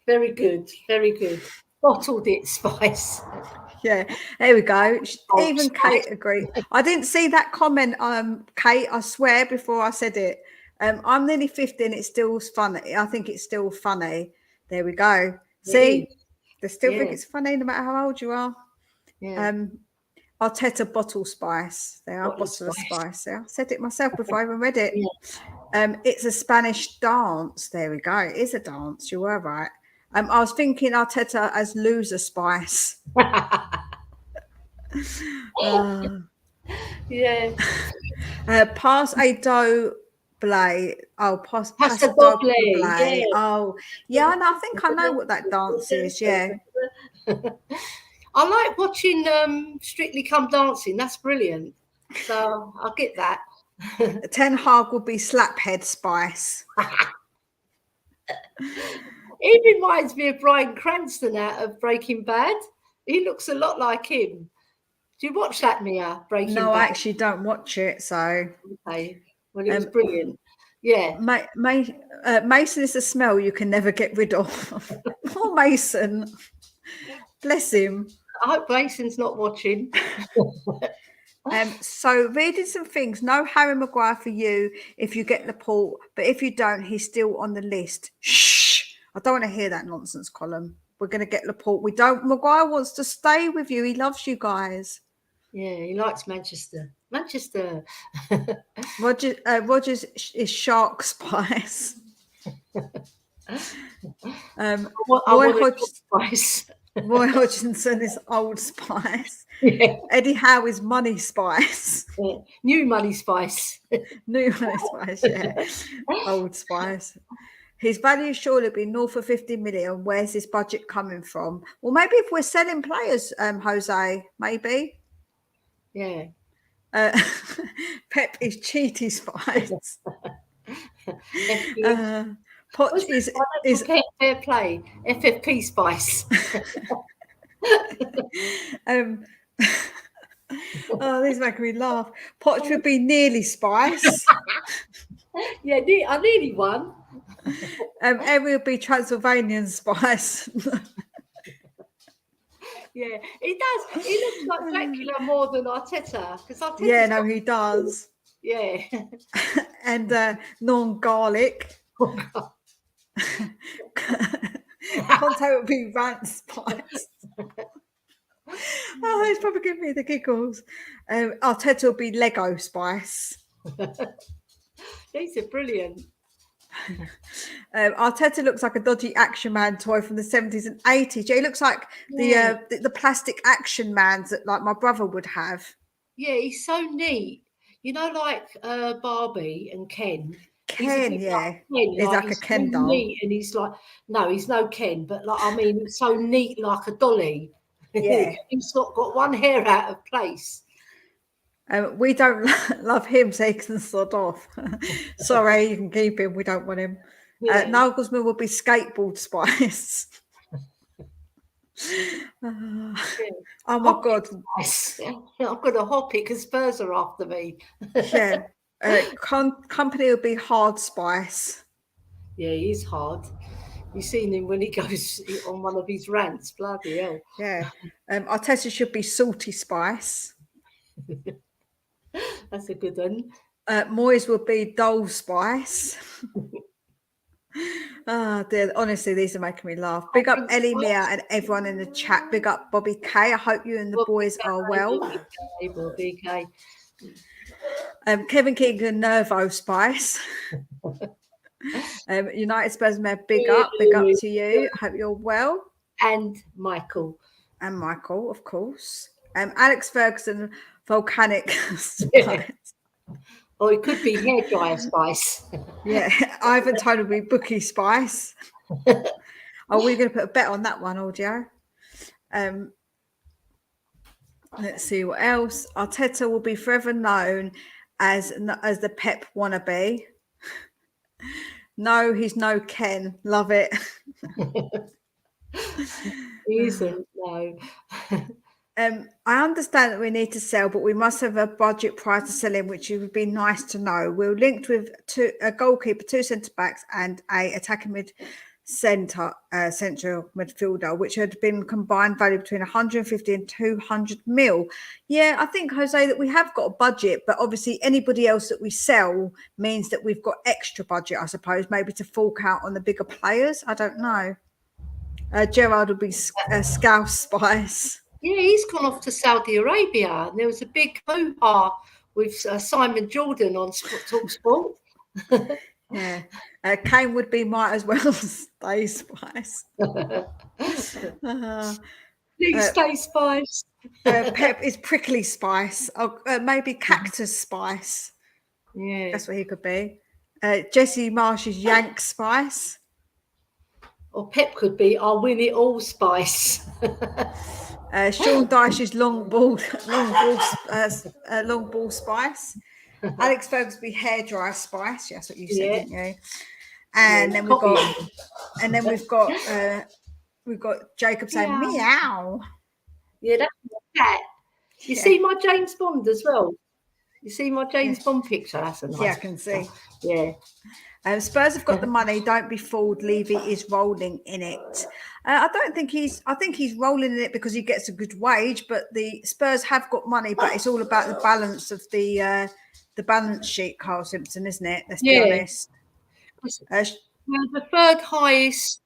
very good, very good. Bottled it Spice. Yeah, there we go. Even Kate agreed. I didn't see that comment, Kate. I swear before I said it. I'm nearly 50 and it's still funny. I think it's still funny. There we go. See, they still think it's funny no matter how old you are. Yeah. Arteta Bottle Spice. They are Bottle of Spice. Yeah, I said it myself before I even read it. Yeah. It's a Spanish dance. There we go. It is a dance. You were right. I was thinking Arteta as Loser Spice. Yeah. Pass a dough blay. Oh, pass a dog blay. Yeah. Oh, yeah. And I think I know what that dance is. Yeah. I like watching Strictly Come Dancing. That's brilliant. So I'll get that. Ten Hag will be Slaphead Spice. He reminds me of Bryan Cranston out of Breaking Bad. He looks a lot like him. Do you watch that, Mia? Breaking Bad? No, I actually don't watch it. So okay, well, it was brilliant. Yeah, Mason is a smell you can never get rid of. Poor Mason. Bless him. I hope Mason's not watching. So reading some things. No Harry Maguire for you if you get Laporte, but if you don't, he's still on the list. Shh. I don't want to hear that nonsense, Colin. We're going to get Laporte. We don't. Maguire wants to stay with you. He loves you guys. Yeah, he likes Manchester. Rodgers is Shark Spice. Roy Hodgson is Old Spice. Yeah. Eddie Howe is Money Spice. Yeah. New Money Spice. New Money Spice, yeah. Old Spice. His value surely be north of 50 million. Where's his budget coming from? Well, maybe if we're selling players, Jose, maybe. Yeah. Pep is Cheaty Spice. Potch is fair play. FFP Spice. Oh, these make me laugh. Potch would be Nearly Spice. Yeah, I nearly won. Emery would be Transylvanian Spice. Yeah, he does. He looks like Dracula more than Arteta. Yeah, no, he does. Yeah. And non-garlic. Conte would be Rant Spice. Oh, he's probably giving me the giggles. Arteta will be Lego Spice. These are brilliant. Arteta looks like a dodgy Action Man toy from the 70s and 80s. Yeah, he looks like the plastic Action Mans that like my brother would have. Yeah, he's so neat. You know, like Barbie and Ken. Ken, yeah. He's like a Ken doll. Neat, and he's like, no, he's no Ken, but like, I mean, so neat like a dolly. Yeah. He's not got one hair out of place. We don't love him, so he can sod off. Sorry, you can keep him. We don't want him. Yeah. Nagelsmann will be Skateboard Spice. Oh my God. Spice. I've got to hop it because Spurs are after me. Yeah. Company will be Hard Spice. Yeah, he's hard. You've seen him when he goes on one of his rants. Bloody hell. Yeah. Arteta should be Salty Spice. That's a good one. Moyes will be Dull Spice. Oh dear, honestly, these are making me laugh. Big up Ellie Mia and everyone in the chat. Big up Bobby K. I hope you and the boys are well. Bobby K. Kevin King and Nervo Spice. United Spurs man, big up to you. Hope you're well. And Michael. And Michael, of course. Alex Ferguson, Volcanic Spice. Or it could be hairdryer Spice. Yeah, Ivan Tone will be Bookie Spice. Are we going to put a bet on that one, audio? Let's see what else. Arteta will be forever known as the Pep wannabe. No, he's no Ken. Love it. He isn't, no. I understand that we need to sell, but we must have a budget prior to selling, which would be nice to know. We're linked with a goalkeeper, 2 centre backs, and a attacking central midfielder, which had been combined value between 150 and 200 mil. Yeah, I think, Jose, that we have got a budget, but obviously anybody else that we sell means that we've got extra budget, I suppose, maybe to fork out on the bigger players. I don't know. Gerard will be Scouse Spice. Yeah, he's gone off to Saudi Arabia. And there was a big hoo-ha with Simon Jordan on TalkSport. Yeah. Kane would be might as well stay Spice. Please stay Spice. Pep is Prickly Spice. Maybe Cactus Spice. Yeah. That's what he could be. Jesse Marsh is Yank Spice. Or Pep could be I'll win it all Spice. Sean Dyche is long ball Spice. Alex Ferguson be hairdryer Spice. That's what you said, didn't you? And then we've got Jacob saying meow. Yeah, that's my cat. You see my James Bond as well. You see my James Bond picture. That's a nice. Yeah, I can see. Yeah. Spurs have got the money. Don't be fooled. Levy is rolling in it. I think he's rolling in it because he gets a good wage. But the Spurs have got money. But it's all about the balance of the balance sheet, Carl Simpson, isn't it? Let's be honest. We're the third highest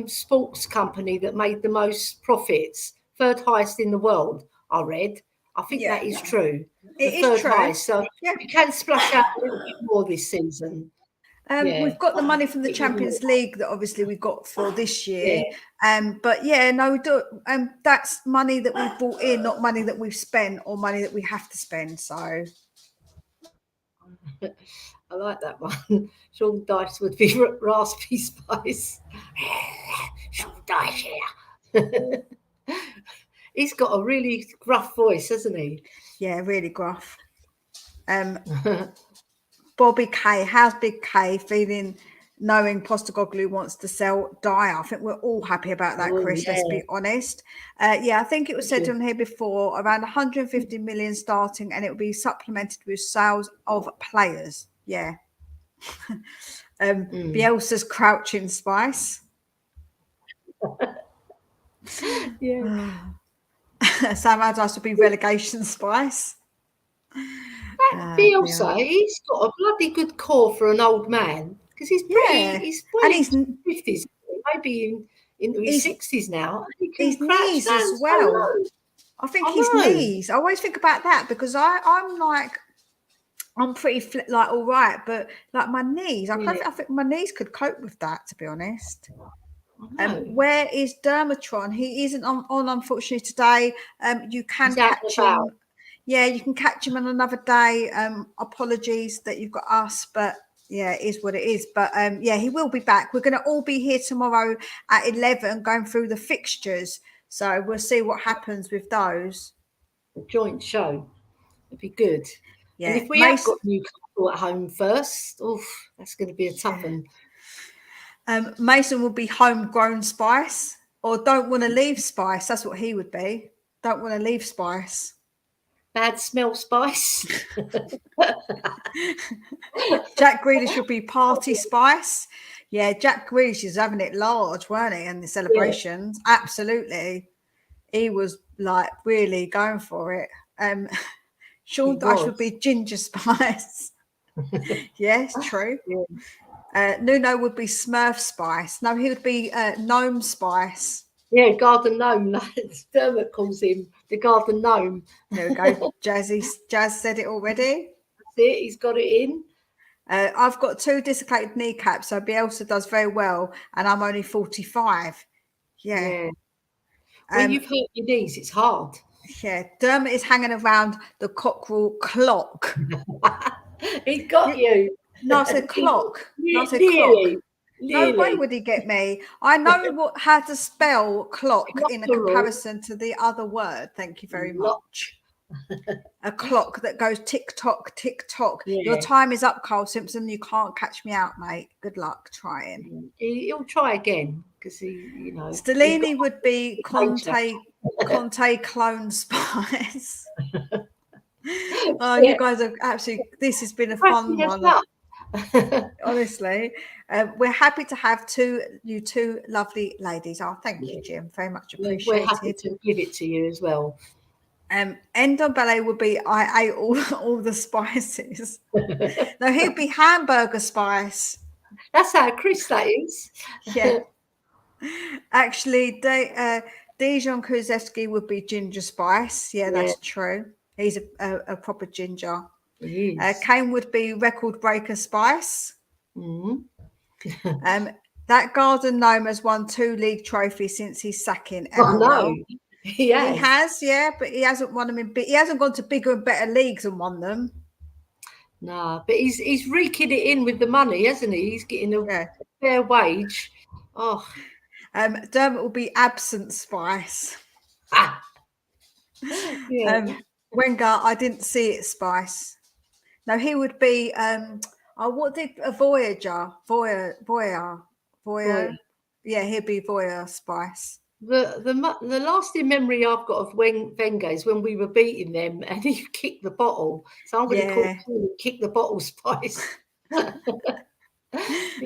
sports company that made the most profits. Third highest in the world. I read. I think that is true. It is true. Highest, so we can splash out a little bit more this season. We've got the money from the Champions League that obviously we got for this year. But we do. That's money that we've brought in, not money that we've spent or money that we have to spend. So I like that one. Sean Dyche would be Raspy Spice. Sean Dyche here. He's got a really gruff voice, hasn't he? Yeah, really gruff. Bobby K, how's Big K feeling knowing Postecoglou wants to sell Dyer? I think we're all happy about that, Chris, let's be honest. I think it was said on here before, around 150 million starting, and it will be supplemented with sales of players. Yeah. Bielsa's Crouching Spice. Sam Allardyce will be Relegation Spice. Bielsa, he's got a bloody good core for an old man because he's pretty. He's in his 50s, maybe in his 60s now. His knees as well. I think his knees. I always think about that because I'm pretty all right, but like my knees, I think my knees could cope with that, to be honest. Where is Dermatron? He isn't on unfortunately today. You can catch him. Yeah, you can catch him on another day. Apologies that you've got us, but yeah, it is what it is. But he will be back. We're going to all be here tomorrow at 11 going through the fixtures. So we'll see what happens with those. A joint show. It'd be good. Yeah. And if we have got Newcastle at home first, that's going to be a tough one. Mason will be Homegrown Spice. Or don't want to leave Spice. That's what he would be. Don't want to leave Spice. Bad smell Spice. Jack Grealish would be Party Spice. Yeah, Jack Grealish is having it large, weren't he, in the celebrations? Yeah. Absolutely. He was like really going for it. Sean Dyche would be Ginger Spice. Yes, true. Yeah. Nuno would be Smurf Spice. No, he would be Gnome Spice. Yeah, Garden Gnome. Dermot calls him the Garden Gnome. There we go. Jazz said it already. That's it. He's got it in. I've got 2 dislocated kneecaps, so Bielsa does very well, and I'm only 45. Yeah. When you've hurt your knees, it's hard. Yeah. Dermot is hanging around the Cockerel clock. He got you. No, I said clock. No, I said clock. No way would he get me. I know how to spell clock in a comparison to the other word. Thank you very much. A clock that goes tick tock, tick tock. Yeah. Your time is up, Carl Simpson. You can't catch me out, mate. Good luck trying. He'll try again because Stellini would be Conte clone Spice. Oh, you guys are absolutely. This has been a fun one. Honestly, we're happy to have you two lovely ladies. Oh, thank you, Jim. Very much appreciated. We're happy to give it to you as well. Ndombele would be I ate all the spices. No, he'd be hamburger spice. That's how Chris that is. Yeah. Actually, Dejan Kulusevski would be ginger spice. Yeah, that's true. He's a proper ginger. Kane would be record breaker spice. That Garden Gnome has won 2 league trophies since his sacking. Oh no, he has, yeah, but he hasn't won them he hasn't gone to bigger and better leagues and won them. No, but he's reeking it in with the money, hasn't he? He's getting a fair wage. Oh, Dermot will be absent spice. Wenger, I didn't see it spice. No, he would be what did a Voyager? Voyeur. Yeah, he'd be Voyeur spice. The lasting memory I've got of Wenger is when we were beating them and he kicked the bottle. So I'm going to call him kick the bottle spice. He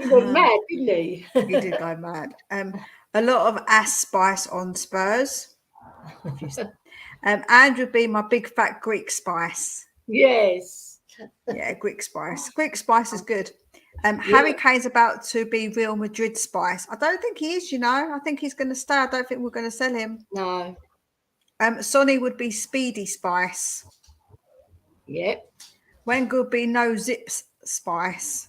went mad, didn't he? He did go mad. A lot of ass spice on Spurs. Andrew would be my big fat Greek spice. Yes. Yeah, Greek spice. Greek spice is good. Harry Kane's about to be Real Madrid spice. I don't think he is, I think he's going to stay. I don't think we're going to sell him. No. Sonny would be Speedy spice. Yep. Wenger would be No Zips spice.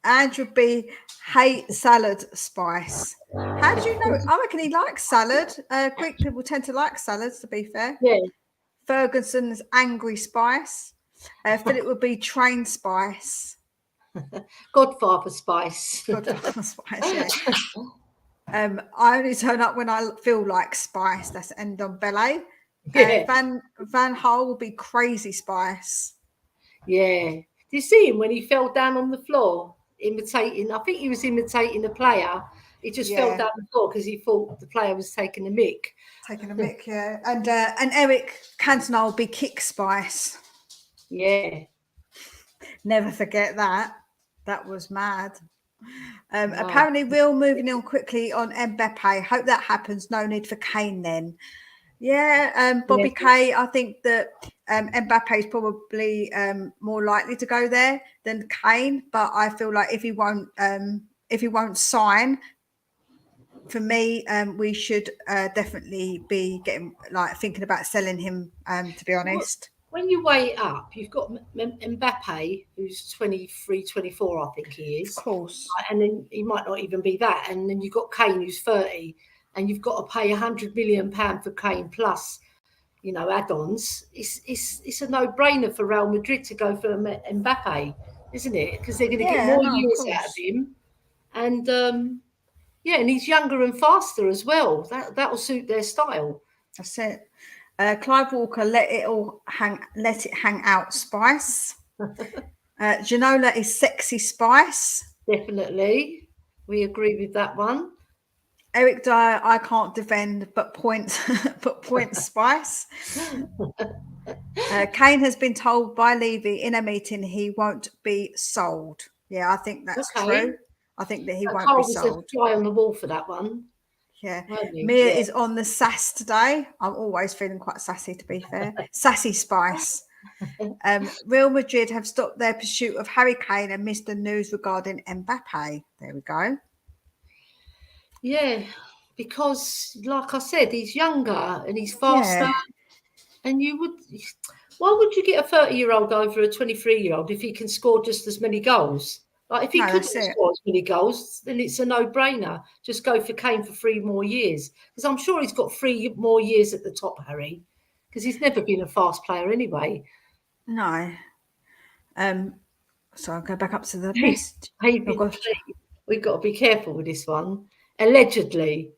Andrew would be Hate Salad spice. How do you know? I reckon he likes salad. Greek people tend to like salads, to be fair. Yeah. Ferguson's Angry spice. Philip would be Train spice. Godfather spice. Godfather spice, yeah. I only turn up when I feel like spice. That's Ndombele. Van Hal will be Crazy spice. Yeah. Did you see him when he fell down on the floor imitating? I think he was imitating a player. He just fell down the floor because he thought the player was taking a mick. Yeah. And Eric Cantona will be Kick spice. Yeah. Never forget that. That was mad. Apparently, Real moving on quickly on Mbappe. Hope that happens. No need for Kane then. Yeah, Bobby K. I think that Mbappe is probably more likely to go there than Kane. But I feel like if he won't sign, for me, we should definitely be thinking about selling him. To be honest. When you weigh it up, you've got Mbappe, who's 23, 24, I think he is. Of course. And then he might not even be that. And then you've got Kane, who's 30, and you've got to pay £100 million for Kane plus, add-ons. It's a no-brainer for Real Madrid to go for Mbappe, isn't it? Because they're going to get more years out of him. And, and he's younger and faster as well. That'll suit their style. That's it. Clive Walker, let it hang out spice. Ginola is sexy spice. Definitely. We agree with that one. Eric Dyer, I can't defend, but points, Spice. Kane has been told by Levy in a meeting he won't be sold. Yeah, I think that's true. I think that he won't be sold. Carl was a fly on the wall for that one. Yeah. Mia is on the sass today. I'm always feeling quite sassy, to be fair. Sassy Spice. Real Madrid have stopped their pursuit of Harry Kane and missed the news regarding Mbappe. There we go. Yeah, because like I said, he's younger and he's faster. Yeah. And why would you get a 30-year-old over a 23-year-old if he can score just as many goals? Like, if he couldn't score as many goals, then it's a no-brainer. Just go for Kane for 3 more years. Because I'm sure he's got 3 more years at the top, Harry. Because he's never been a fast player anyway. No. So I'll go back up to the list. We've got to be careful with this one. Allegedly.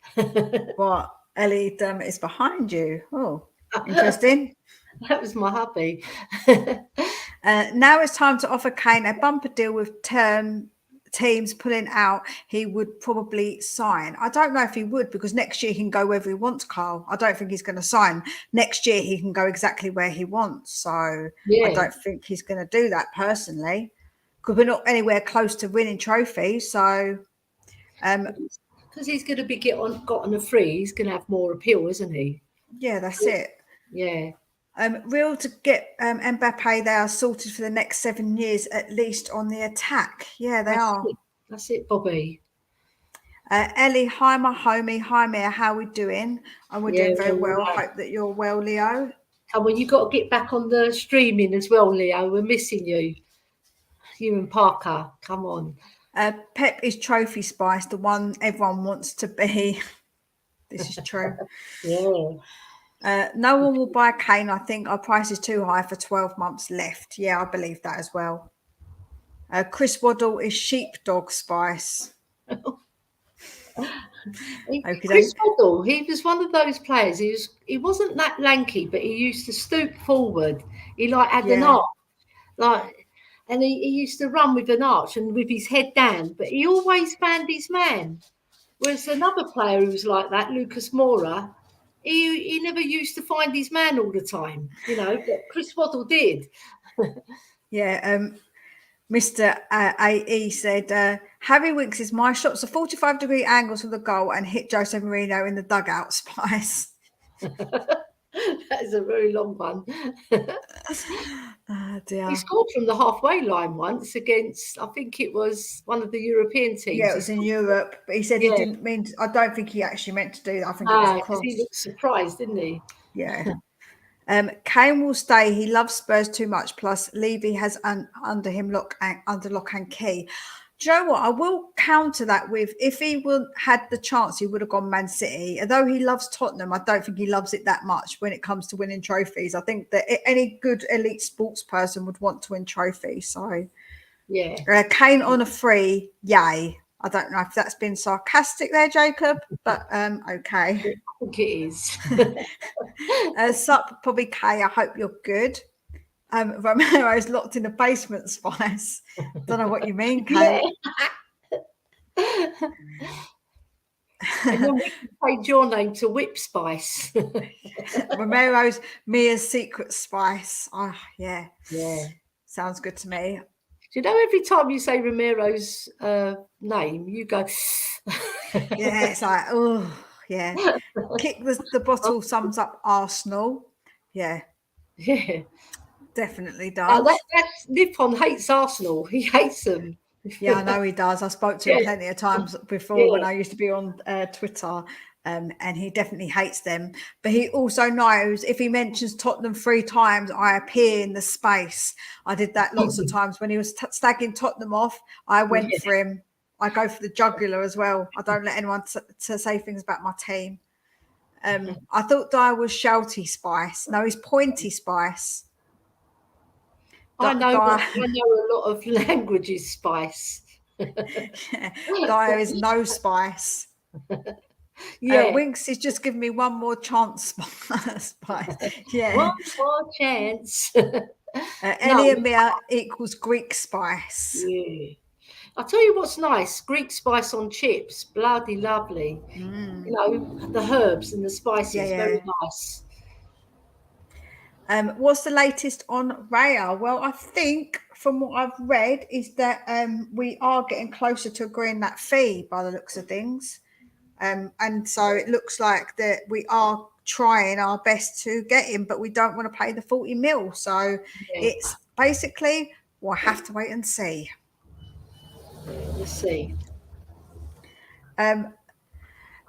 What? Ellie Dermot is behind you. Oh, interesting. That was my hubby. Now it's time to offer Kane a bumper deal with teams pulling out. He would probably sign. I don't know if he would, because next year he can go wherever he wants, Carl. I don't think he's going to sign. Next year he can go exactly where he wants. So I don't think he's going to do that personally, because we're not anywhere close to winning trophies. So because he's going to be got on a free, he's going to have more appeal, isn't he? Yeah, that's it. Yeah. Real to get Mbappe, they are sorted for the next 7 years at least on the attack. Yeah, they are. That's it, Bobby. Ellie, hi, my homie. Hi, Mia. How are we doing? We're doing very well. I hope that you're well, Leo. Come on, you've got to get back on the streaming as well, Leo. We're missing you. You and Parker. Come on. Pep is Trophy Spice, the one everyone wants to be. This is true. Yeah. No one will buy Kane. I think our price is too high for 12 months left. Yeah, I believe that as well. Chris Waddle is Sheepdog Spice. Chris Waddle, he was one of those players. He wasn't that lanky, but he used to stoop forward. He had an arch, and he used to run with an arch and with his head down. But he always found his man. Whereas another player who was like that, Lucas Moura, he never used to find his man all the time, but Chris Waddle did. Mr. AE said, Harry Winks is my shots are 45-degree angles from the goal and hit Jose Mourinho in the dugout, Spice. That is a very long one. Oh, dear. He scored from the halfway line once against, I think it was one of the European teams. Yeah, it was in Europe, but he said he didn't mean. I don't think he actually meant to do that. I think it was a cross. He looked surprised, didn't he? Yeah. Kane will stay. He loves Spurs too much. Plus, Levy has under lock and key. Do you know what? I will counter that with, if he had the chance, he would have gone Man City. Although he loves Tottenham, I don't think he loves it that much when it comes to winning trophies. I think that any good elite sports person would want to win trophies. So, yeah, Kane on a free, yay. I don't know if that's been sarcastic there, Jacob, but okay. I think it is. Sup, probably Kay. I hope you're good. Romero's locked in the basement, Spice. Don't know what you mean, Kay. Yeah. And then we can change your name to Whip Spice. Romero's Mia's secret spice. Oh, yeah. Yeah. Sounds good to me. Do you know, every time you say Romero's name, you go... Yeah, it's like, oh, yeah. Kick the bottle sums up Arsenal. Yeah. Yeah. Definitely does. Nippon hates Arsenal. He hates them. Yeah, I know he does. I spoke to him plenty of times before when I used to be on Twitter, and he definitely hates them. But he also knows if he mentions Tottenham 3 times, I appear in the space. I did that lots of times when he was stagging Tottenham off. I went for him. I go for the jugular as well. I don't let anyone to say things about my team. I thought Dyer was shouty Spice. No, he's pointy Spice. I know a lot of languages, Spice. Dyer is no Spice. Yeah. Winks is just giving me one more chance, Spice. Yeah. One more chance. Ellie and Mia equals Greek Spice. Yeah. I'll tell you what's nice, Greek spice on chips, bloody lovely. You know, the herbs and the spices, very nice. What's the latest on Raya? Well, I think from what I've read is that we are getting closer to agreeing that fee by the looks of things. And so it looks like that we are trying our best to get him, but we don't want to pay the 40 mil. So it's basically, we'll have to wait and see. Let's see.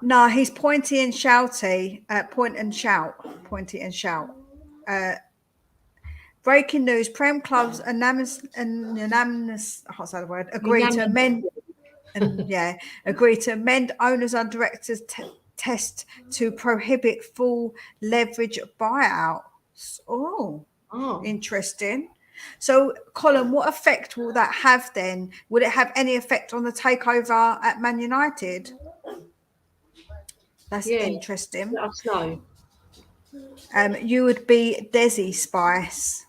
No, he's pointy and shouty, point and shout, pointy and shout. Breaking news: Prem clubs unanimous, I can't say the word. Agree to amend, agree to amend owners and directors test to prohibit full leverage buyout. Oh, interesting. So, Colin, what effect will that have then? Would it have any effect on the takeover at Man United? That's interesting. Let us know. You would be Desi Spice.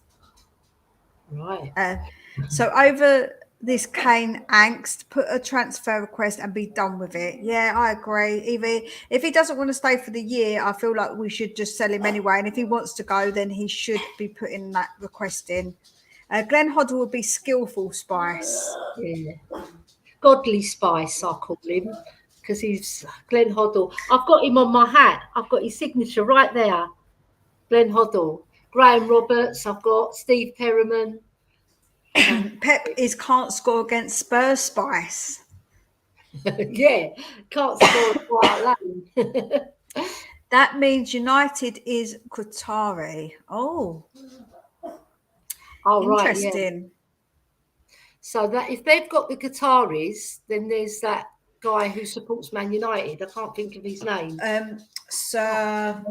Right. So over this Kane angst, put a transfer request and be done with it. Yeah, I agree. Either if he doesn't want to stay for the year, I feel like we should just sell him anyway. And if he wants to go, then he should be putting that request in. Glenn Hoddle would be skillful Spice. Yeah. Godly Spice, I call him, because he's Glenn Hoddle. I've got him on my hat. I've got his signature right there. Glenn Hoddle. Graham Roberts, I've got Steve Perriman. Pep is can't score against Spurs Spice. Yeah, can't score quite alone. That means United is Qatari. Oh, interesting. Right, yeah. So that if they've got the Qataris, then there's that guy who supports Man United. I can't think of his name. Sir.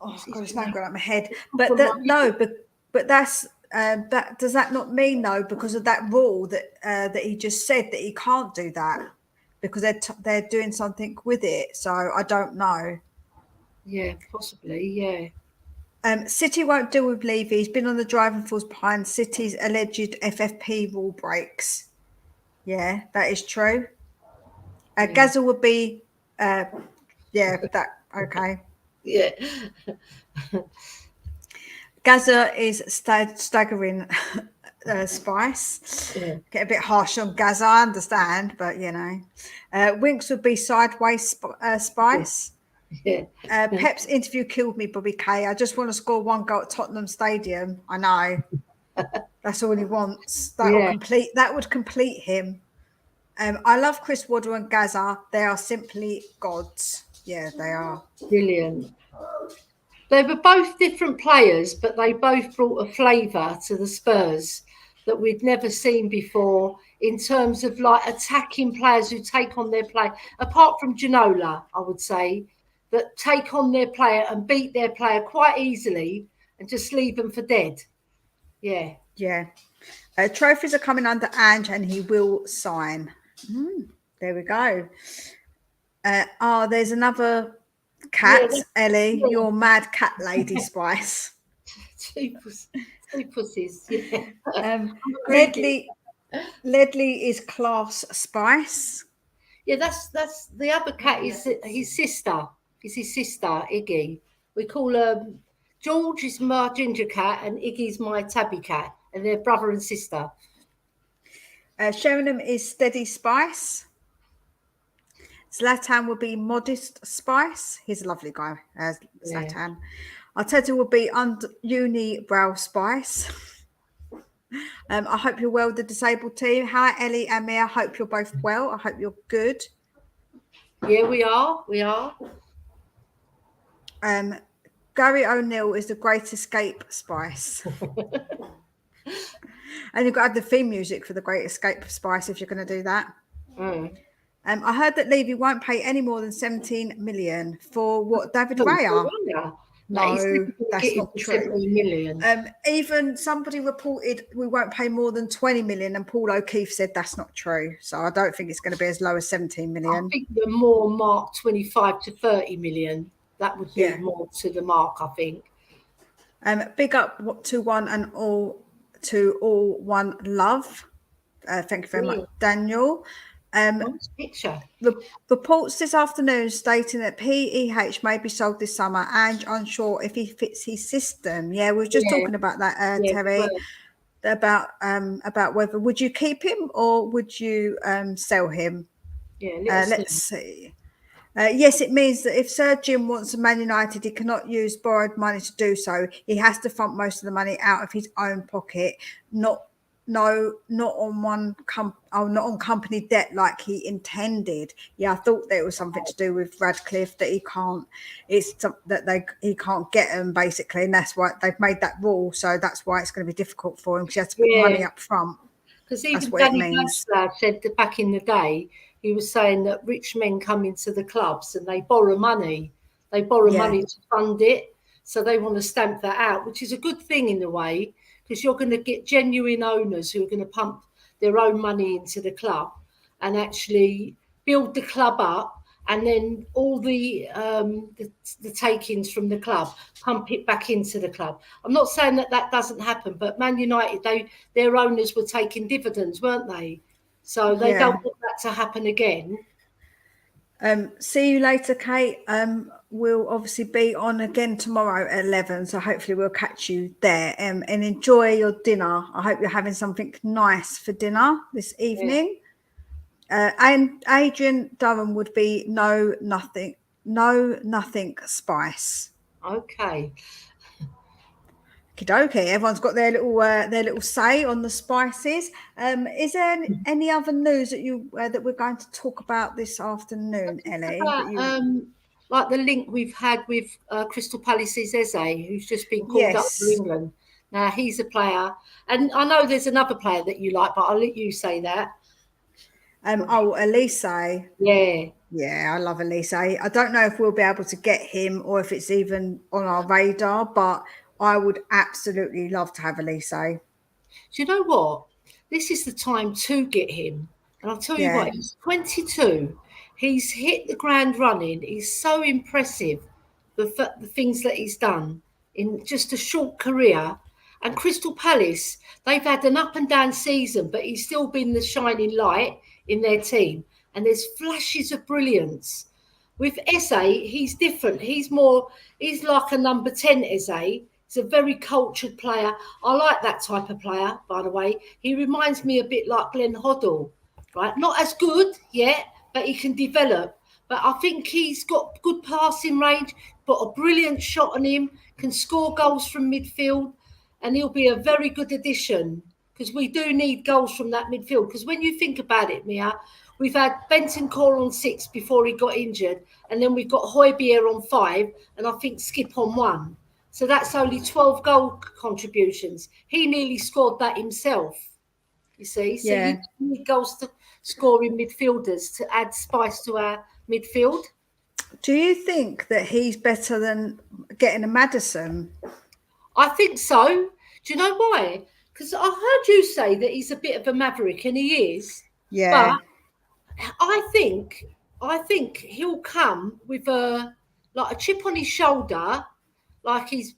Oh God, it's not going out my head. But but that's that. Does that not mean though, because of that rule that he just said that he can't do that because they're doing something with it? So I don't know. Yeah, possibly. Yeah. City won't deal with Levy. He's been on the driving force behind City's alleged FFP rule breaks. Yeah, that is true. Gaza would be. Okay. Yeah. Gaza is staggering Spice. Yeah. Get a bit harsh on Gaza, I understand, but you know. Winks would be sideways Spice. Yeah. Pep's interview killed me, Bobby Kay. I just want to score one goal at Tottenham Stadium. I know. That's all he wants. That would complete him. I love Chris Waddle and Gaza. They are simply gods. Yeah, they are. Brilliant. They were both different players, but they both brought a flavour to the Spurs that we'd never seen before in terms of like attacking players who take on their play. Apart from Ginola, I would say, that take on their player and beat their player quite easily and just leave them for dead. Yeah. Yeah. Trophies are coming under Ange and he will sign. There we go. There's another cat, Ellie. Yeah. You're mad cat lady Spice. Two pussies. Yeah. Ledley is class Spice. Yeah, that's the other cat is his sister. Is his sister Iggy. We call her George is my ginger cat and Iggy's my tabby cat, and they're brother and sister. Sheringham is steady Spice. Zlatan will be modest Spice. He's a lovely guy, Zlatan. Yeah. Arteta will be unibrow Spice. I hope you're well, the disabled team. Hi, Ellie and Mia. I hope you're both well. I hope you're good. Yeah, we are. Gary O'Neill is the Great Escape Spice. And you've got to have the theme music for the Great Escape Spice if you're going to do that. I heard that Levy won't pay any more than 17 million for what, David Raya? No, that's not true. 17 million. Even somebody reported we won't pay more than 20 million, and Paul O'Keefe said that's not true. So I don't think it's going to be as low as 17 million. I think the more mark 25 to 30 million. That would be more to the mark, I think. Big up to one and all, to all one love. Thank you very much, Daniel. Nice picture. Reports this afternoon stating that PEH may be sold this summer and unsure if he fits his system. Yeah, we were just talking about that, Terry, about whether would you keep him or would you sell him? Yeah, let's see. Yes, it means that if Sir Jim wants a Man United, he cannot use borrowed money to do so. He has to front most of the money out of his own pocket, not on company debt like he intended. Yeah, I thought there was something to do with Radcliffe that he can't. He can't get them basically, and that's why they've made that rule. So that's why it's going to be difficult for him because he has to put money up front. Because even Danny Gaslard said that back in the day, he was saying that rich men come into the clubs and they borrow money. They borrow money to fund it. So they want to stamp that out, which is a good thing in a way, because you're going to get genuine owners who are going to pump their own money into the club and actually build the club up, and then all the takings from the club pump it back into the club. I'm not saying that doesn't happen, but Man United, their owners were taking dividends, weren't they? So they don't want that to happen again. See you later, Kate. We'll obviously be on again tomorrow at 11, so hopefully we'll catch you there. And enjoy your dinner. I hope you're having something nice for dinner this evening. And Adrian Durham would be no nothing spice. Okay. Okay, everyone's got their little say on the spices. Is there any other news that we're going to talk about this afternoon, Ellie? Like the link we've had with Crystal Palace's Eze, who's just been called up for England. Now he's a player, and I know there's another player that you like, but I'll let you say that. Elise. Yeah, I love Elise. I don't know if we'll be able to get him or if it's even on our radar, but I would absolutely love to have Elise. Do you know what? This is the time to get him. And I'll tell you what, he's 22. He's hit the ground running. He's so impressive, the things that he's done in just a short career. And Crystal Palace, they've had an up and down season, but he's still been the shining light in their team. And there's flashes of brilliance. With Eze, he's different. He's like a number 10, Eze. He's a very cultured player. I like that type of player, by the way. He reminds me a bit like Glenn Hoddle, right? Not as good yet, but he can develop. But I think he's got good passing range, got a brilliant shot on him, can score goals from midfield, and he'll be a very good addition because we do need goals from that midfield. Because when you think about it, Mia, we've had Bentancur on 6 before he got injured, and then we've got Hojbjerg on 5, and I think Skip on 1. So that's only 12 goal contributions. He nearly scored that himself, you see. So you need goals to scoring midfielders to add spice to our midfield. Do you think that he's better than getting a Maddison? I think so. Do you know why? Because I heard you say that he's a bit of a maverick, and he is. Yeah. But I think he'll come with a chip on his shoulder, like he's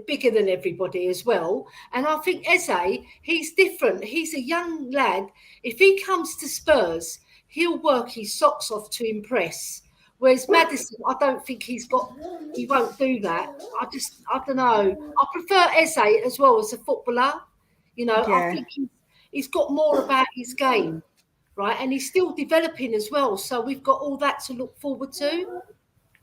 bigger than everybody as well. And I think Eze, he's different. He's a young lad. If he comes to Spurs, he'll work his socks off to impress. Whereas Maddison, I don't think he won't do that. I don't know. I prefer Eze as well as a footballer. You know, I think he's got more about his game, right? And he's still developing as well. So we've got all that to look forward to.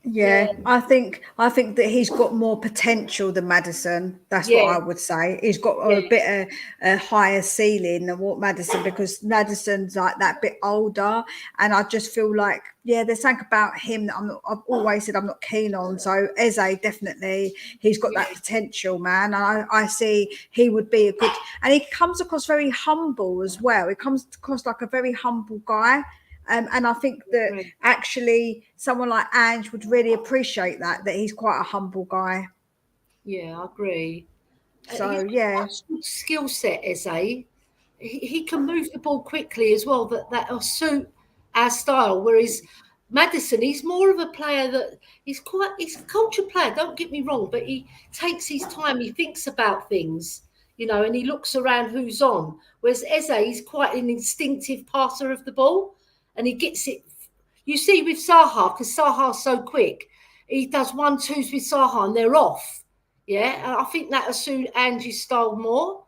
Yeah, I think that he's got more potential than Maddison. That's what I would say. He's got a bit of a higher ceiling than what Maddison, because Maddison's like that bit older, and I just feel like there's something about him that I've always said I'm not keen on. So Eze, definitely, he's got that potential, man. And I see he would be a good, and he comes across very humble as well. He comes across like a very humble guy. And I think that actually someone like Ange would really appreciate that he's quite a humble guy. Yeah, I agree. So, he's got skill set, Eze. He can move the ball quickly as well, that'll suit our style. Whereas Maddison, he's more of a player that he's a cultured player, don't get me wrong, but he takes his time, he thinks about things. you know, and he looks around who's on. Whereas Eze is quite an instinctive passer of the ball, and he gets it. You see with Zaha, because Zaha's so quick, he does 1-2s with Zaha and they're off. Yeah, and I think that'll suit Angie's style more.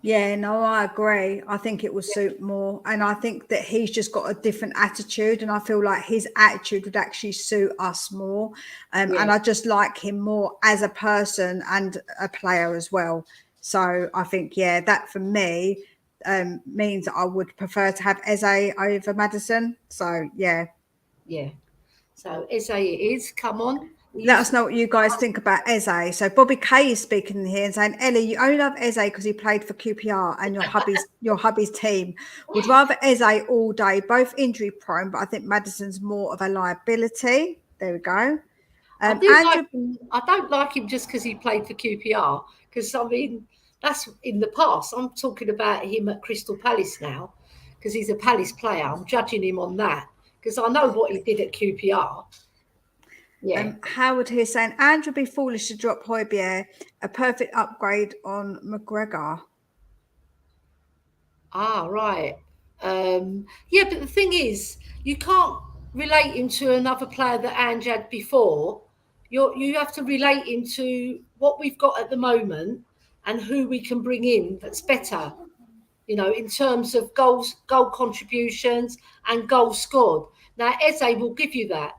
Yeah, no, I agree. I think it will suit more. And I think that he's just got a different attitude. And I feel like his attitude would actually suit us more. And I just like him more as a person and a player as well. So I think, yeah, that for me means that I would prefer to have Eze over Maddison. So, yeah. Yeah. So Eze it is. Come on. Let us know what you guys think about Eze. So Bobby Kay is speaking here and saying, Ellie, you only love Eze because he played for QPR and your hubby's team. Would rather Eze all day, both injury prone, but I think Maddison's more of a liability. There we go. I don't like him just because he played for QPR, because I mean that's in the past. I'm talking about him at Crystal Palace now, because he's a Palace player. I'm judging him on that because I know what he did at QPR. Yeah. Howard here saying Andrew would be foolish to drop Hojbjerg, a perfect upgrade on McGregor. Ah, right. Yeah, but the thing is, you can't relate him to another player that Ange had before. You have to relate him to what we've got at the moment and who we can bring in that's better, you know, in terms of goal contributions and goals scored. Now, Eze will give you that.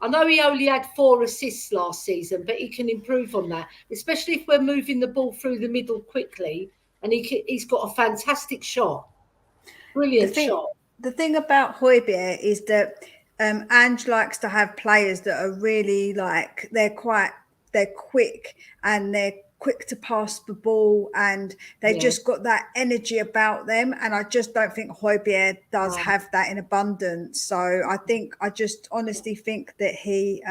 I know he only had 4 assists last season, but he can improve on that, especially if we're moving the ball through the middle quickly. And he's got a fantastic shot. Brilliant shot. The thing about Hojbjerg is that Ange likes to have players that are really like, they're quick and they're quick to pass the ball and they just got that energy about them. And I just don't think Hojbjerg does have that in abundance. So I just honestly think that he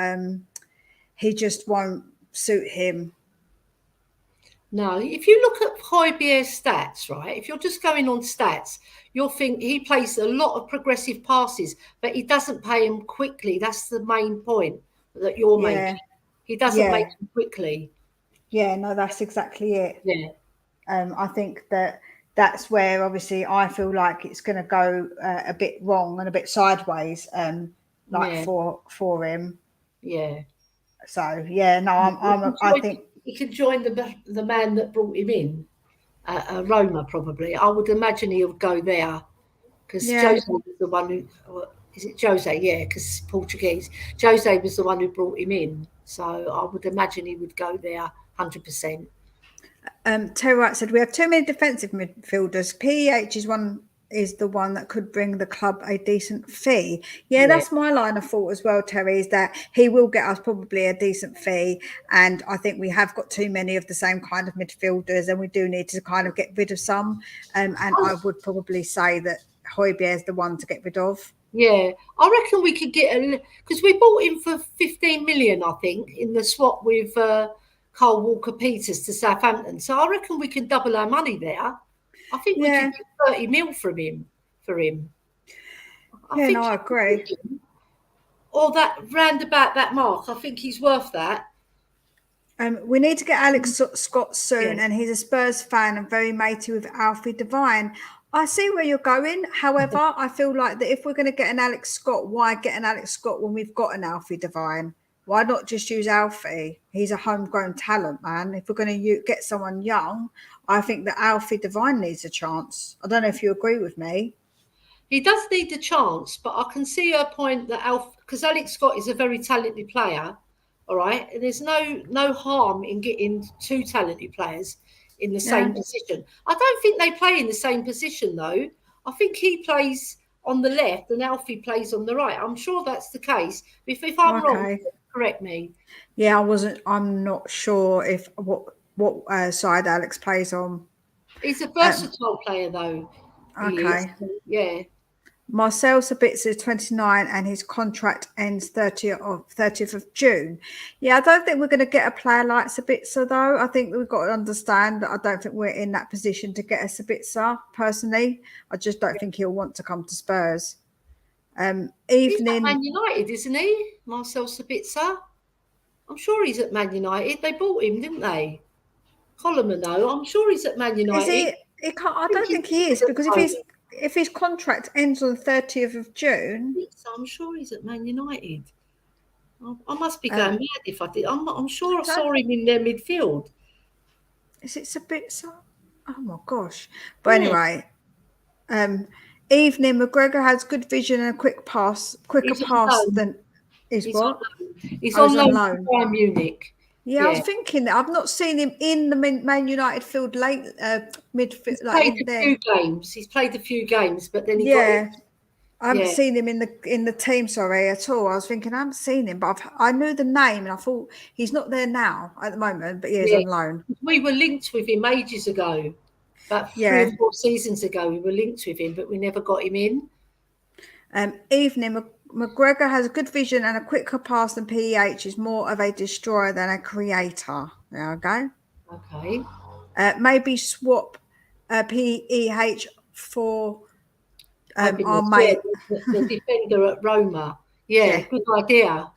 just won't suit him. No, if you look at Hojbjerg's stats, right, if you're just going on stats, you'll think he plays a lot of progressive passes, but he doesn't play them quickly. That's the main point that you're making. He doesn't make them quickly. Yeah, no, that's exactly it. Yeah. I think that's where obviously I feel like it's going to go a bit wrong and a bit sideways, for him. Yeah. So yeah, no, I think he could join the man that brought him in, Roma probably. I would imagine he would go there because Jose was the one who. Is it Jose? Yeah, because Portuguese. Jose was the one who brought him in, so I would imagine he would go there 100%. Terry Wright said we have too many defensive midfielders. PEH is the one that could bring the club a decent fee. Yeah, that's my line of thought as well, Terry, is that he will get us probably a decent fee. And I think we have got too many of the same kind of midfielders and we do need to kind of get rid of some. And I would probably say that Hojbjerg is the one to get rid of. Yeah, I reckon we could get because we bought him for 15 million, I think, in the swap with Carl Walker-Peters to Southampton. So I reckon we can double our money there. I think we could get 30 mil for him. I agree. Or that round about that mark, I think he's worth that. We need to get Alex Scott soon, and he's a Spurs fan and very matey with Alfie Devine. I see where you're going. However, I feel like that if we're going to get an Alex Scott, why get an Alex Scott when we've got an Alfie Devine? Why not just use Alfie? He's a homegrown talent, man. If we're going to get someone young, I think that Alfie Devine needs a chance. I don't know if you agree with me. He does need a chance, but I can see her point that because Alex Scott is a very talented player, all right? And there's no harm in getting 2 talented players in the same position. I don't think they play in the same position, though. I think he plays on the left and Alfie plays on the right. I'm sure that's the case. If I'm wrong, correct me. Yeah, I'm not sure if what side Alex plays on. He's a versatile player, though. Okay. Yeah. Marcel Sabitzer is 29 and his contract ends 30th of June. Yeah, I don't think we're going to get a player like Sabitzer, though. I think we've got to understand that I don't think we're in that position to get a Sabitzer, personally. I just don't think he'll want to come to Spurs. He's at Man United, isn't he? Marcel Sabitzer? I'm sure he's at Man United. They bought him, didn't they? Coleman, though, I'm sure he's at Man United. Is he? Can't. I don't think he is, because if his contract ends on the 30th of June, I'm sure he's at Man United. I must be going mad if I did. I'm sure I saw him in their midfield. It's a bit so. Oh my gosh! But anyway, evening. McGregor has good vision and a quicker pass than he's what? He's on loan by Munich. Yeah, I was thinking that I've not seen him in the Man United field late midfield. He's played a few games, but then he got. I haven't seen him in the team, at all. I was thinking I haven't seen him, but I knew the name, and I thought he's not there now at the moment, but he's on loan. We were linked with him ages ago, about 3 or 4 seasons ago. We were linked with him, but we never got him in. Evening. McGregor has a good vision and a quicker pass than PEH. Is more of a destroyer than a creator. There we go. Okay. Maybe swap PEH for our mate, the defender at Roma. Yeah, good idea.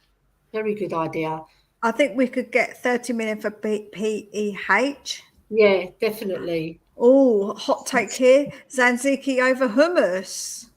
Very good idea. I think we could get 30 million for PEH. Yeah, definitely. Oh, hot take here. Tzatziki over hummus.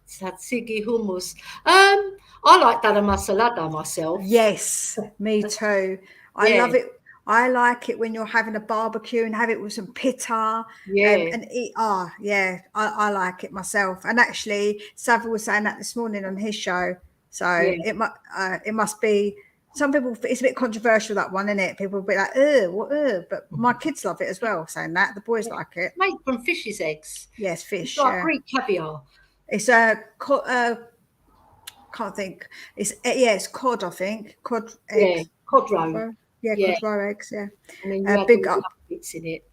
Tzatziki hummus. I like that masalada myself. Yes, me too. I love it. I like it when you're having a barbecue and have it with some pita. And eat. I like it myself. And actually, Savile was saying that this morning on his show. So it must be. Some people, it's a bit controversial, that one, isn't it? People will be like, but my kids love it as well, saying that. The boys like it. Made from fish's eggs. Yes, fish. It's like Greek caviar. It's can't think. It's cod, I think. Cod eggs. Cod roe. Cod roe eggs, And then you have big all the bits in it.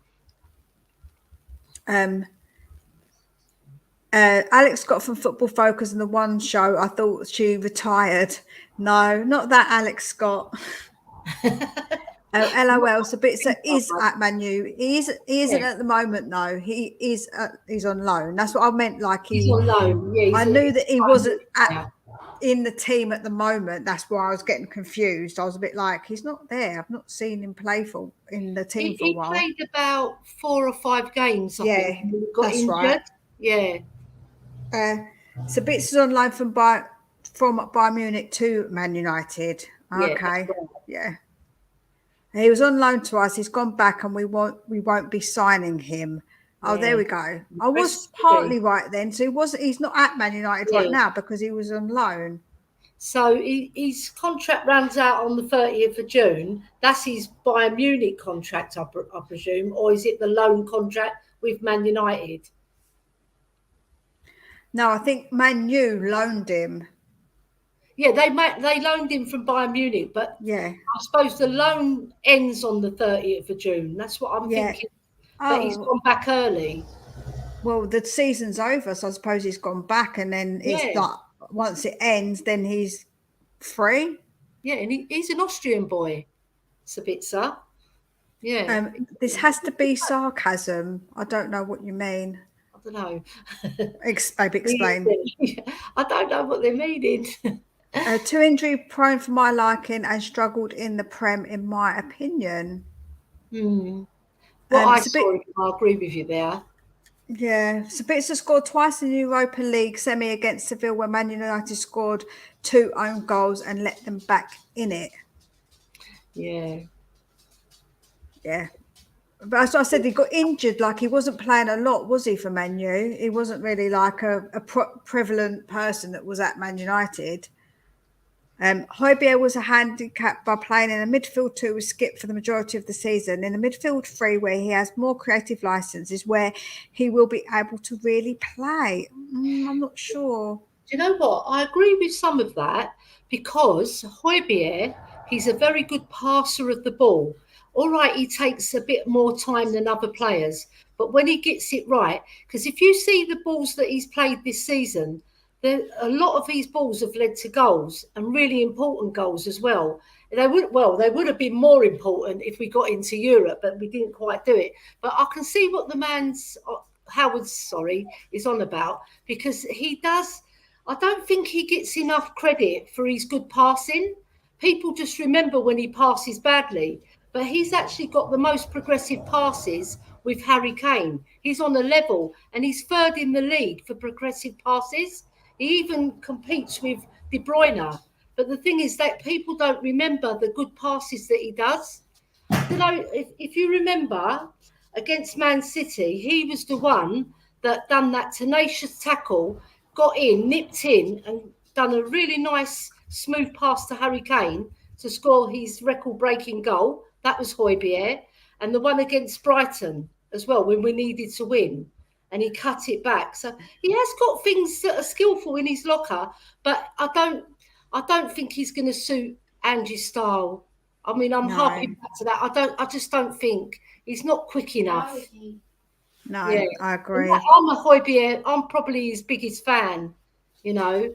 Alex Scott from Football Focus and the One Show, I thought she retired. No, not that Alex Scott. LOL. So Bitzer is at Man U. He isn't at the moment, though. He's on loan. That's what I meant. Like he's on loan. Yeah, I knew that he wasn't in the team at the moment. That's why I was getting confused. I was a bit like, he's not there. I've not seen him play in the team for a while. He played about 4 or 5 games. I think. He got that's injured. Right. Yeah. So Bitz is on loan from Bayern Munich to Man United. Okay. Yeah. He was on loan to us. He's gone back, and we won't be signing him. Oh, there we go. I was partly right then. So he's not at Man United right now because he was on loan. So his contract runs out on the 30th of June. That's his Bayern Munich contract, I presume, or is it the loan contract with Man United? No, I think Man U loaned him. Yeah, they loaned him from Bayern Munich, but I suppose the loan ends on the 30th of June. That's what I'm thinking. That he's gone back early. Well, the season's over, so I suppose he's gone back, and then it's like once it ends, then he's free. Yeah, and he's an Austrian boy, Sabitzer. Yeah. This has to be sarcasm. I don't know what you mean. I don't know. Explain. I don't know what they're meaning. Too injury prone for my liking and struggled in the Prem, in my opinion. Well, I agree with you there. Yeah, Sabitzer scored twice in the Europa League semi against Seville, where Man United scored 2 own goals and let them back in it. Yeah. But as I said, he got injured. Like, he wasn't playing a lot, was he, for Man U? He wasn't really like a prevalent person that was at Man United. Hojbjerg was a handicap by playing in a midfield 2 with Skip for the majority of the season. In the midfield 3, where he has more creative license, is where he will be able to really play. I'm not sure. Do you know what? I agree with some of that, because Hojbjerg, he's a very good passer of the ball. All right, he takes a bit more time than other players, but when he gets it right, because if you see the balls that he's played this season, a lot of these balls have led to goals, and really important goals as well. They would have been more important if we got into Europe, but we didn't quite do it. But I can see what Howard's is on about, because he does. I don't think he gets enough credit for his good passing. People just remember when he passes badly, but he's actually got the most progressive passes with Harry Kane. He's on a level, and he's third in the league for progressive passes. He even competes with De Bruyne. But the thing is that people don't remember the good passes that he does. You know, if you remember, against Man City, he was the one that done that tenacious tackle, got in, nipped in, and done a really nice, smooth pass to Harry Kane to score his record-breaking goal. That was Hojbjerg. And the one against Brighton as well, when we needed to win. And he cut it back. So he has got things that are skillful in his locker, but I don't think he's going to suit Angie's style. I mean, I'm harping back to that. I just don't think he's not quick enough. No, yeah. I agree. I'm a Hojbjerg. I'm probably his biggest fan, you know.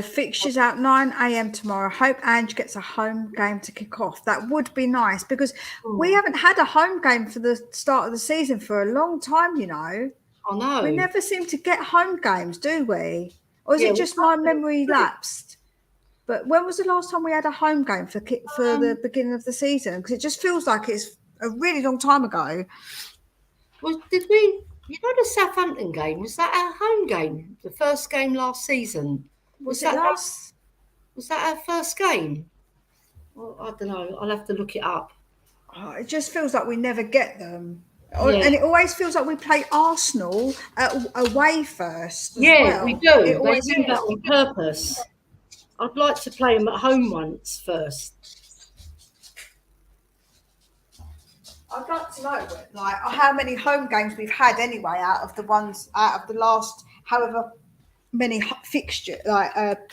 Fixtures out 9 a.m. tomorrow. Hope Ange gets a home game to kick off. That would be nice because we haven't had a home game for the start of the season for a long time, you know. I know. We never seem to get home games, do we? Or is it just my memory lapsed? But when was the last time we had a home game for the beginning of the season? Because it just feels like it's a really long time ago. Well, did we? You know, the Southampton game, was that our home game? The first game last season? Was that last? Was that our first game? Well, I don't know. I'll have to look it up. Oh, it just feels like we never get them. And it always feels like we play Arsenal away first. Yeah, we do. It always do that on purpose. I'd like to play them at home once first. I'd like to know, like, how many home games we've had anyway out of the last however many fixture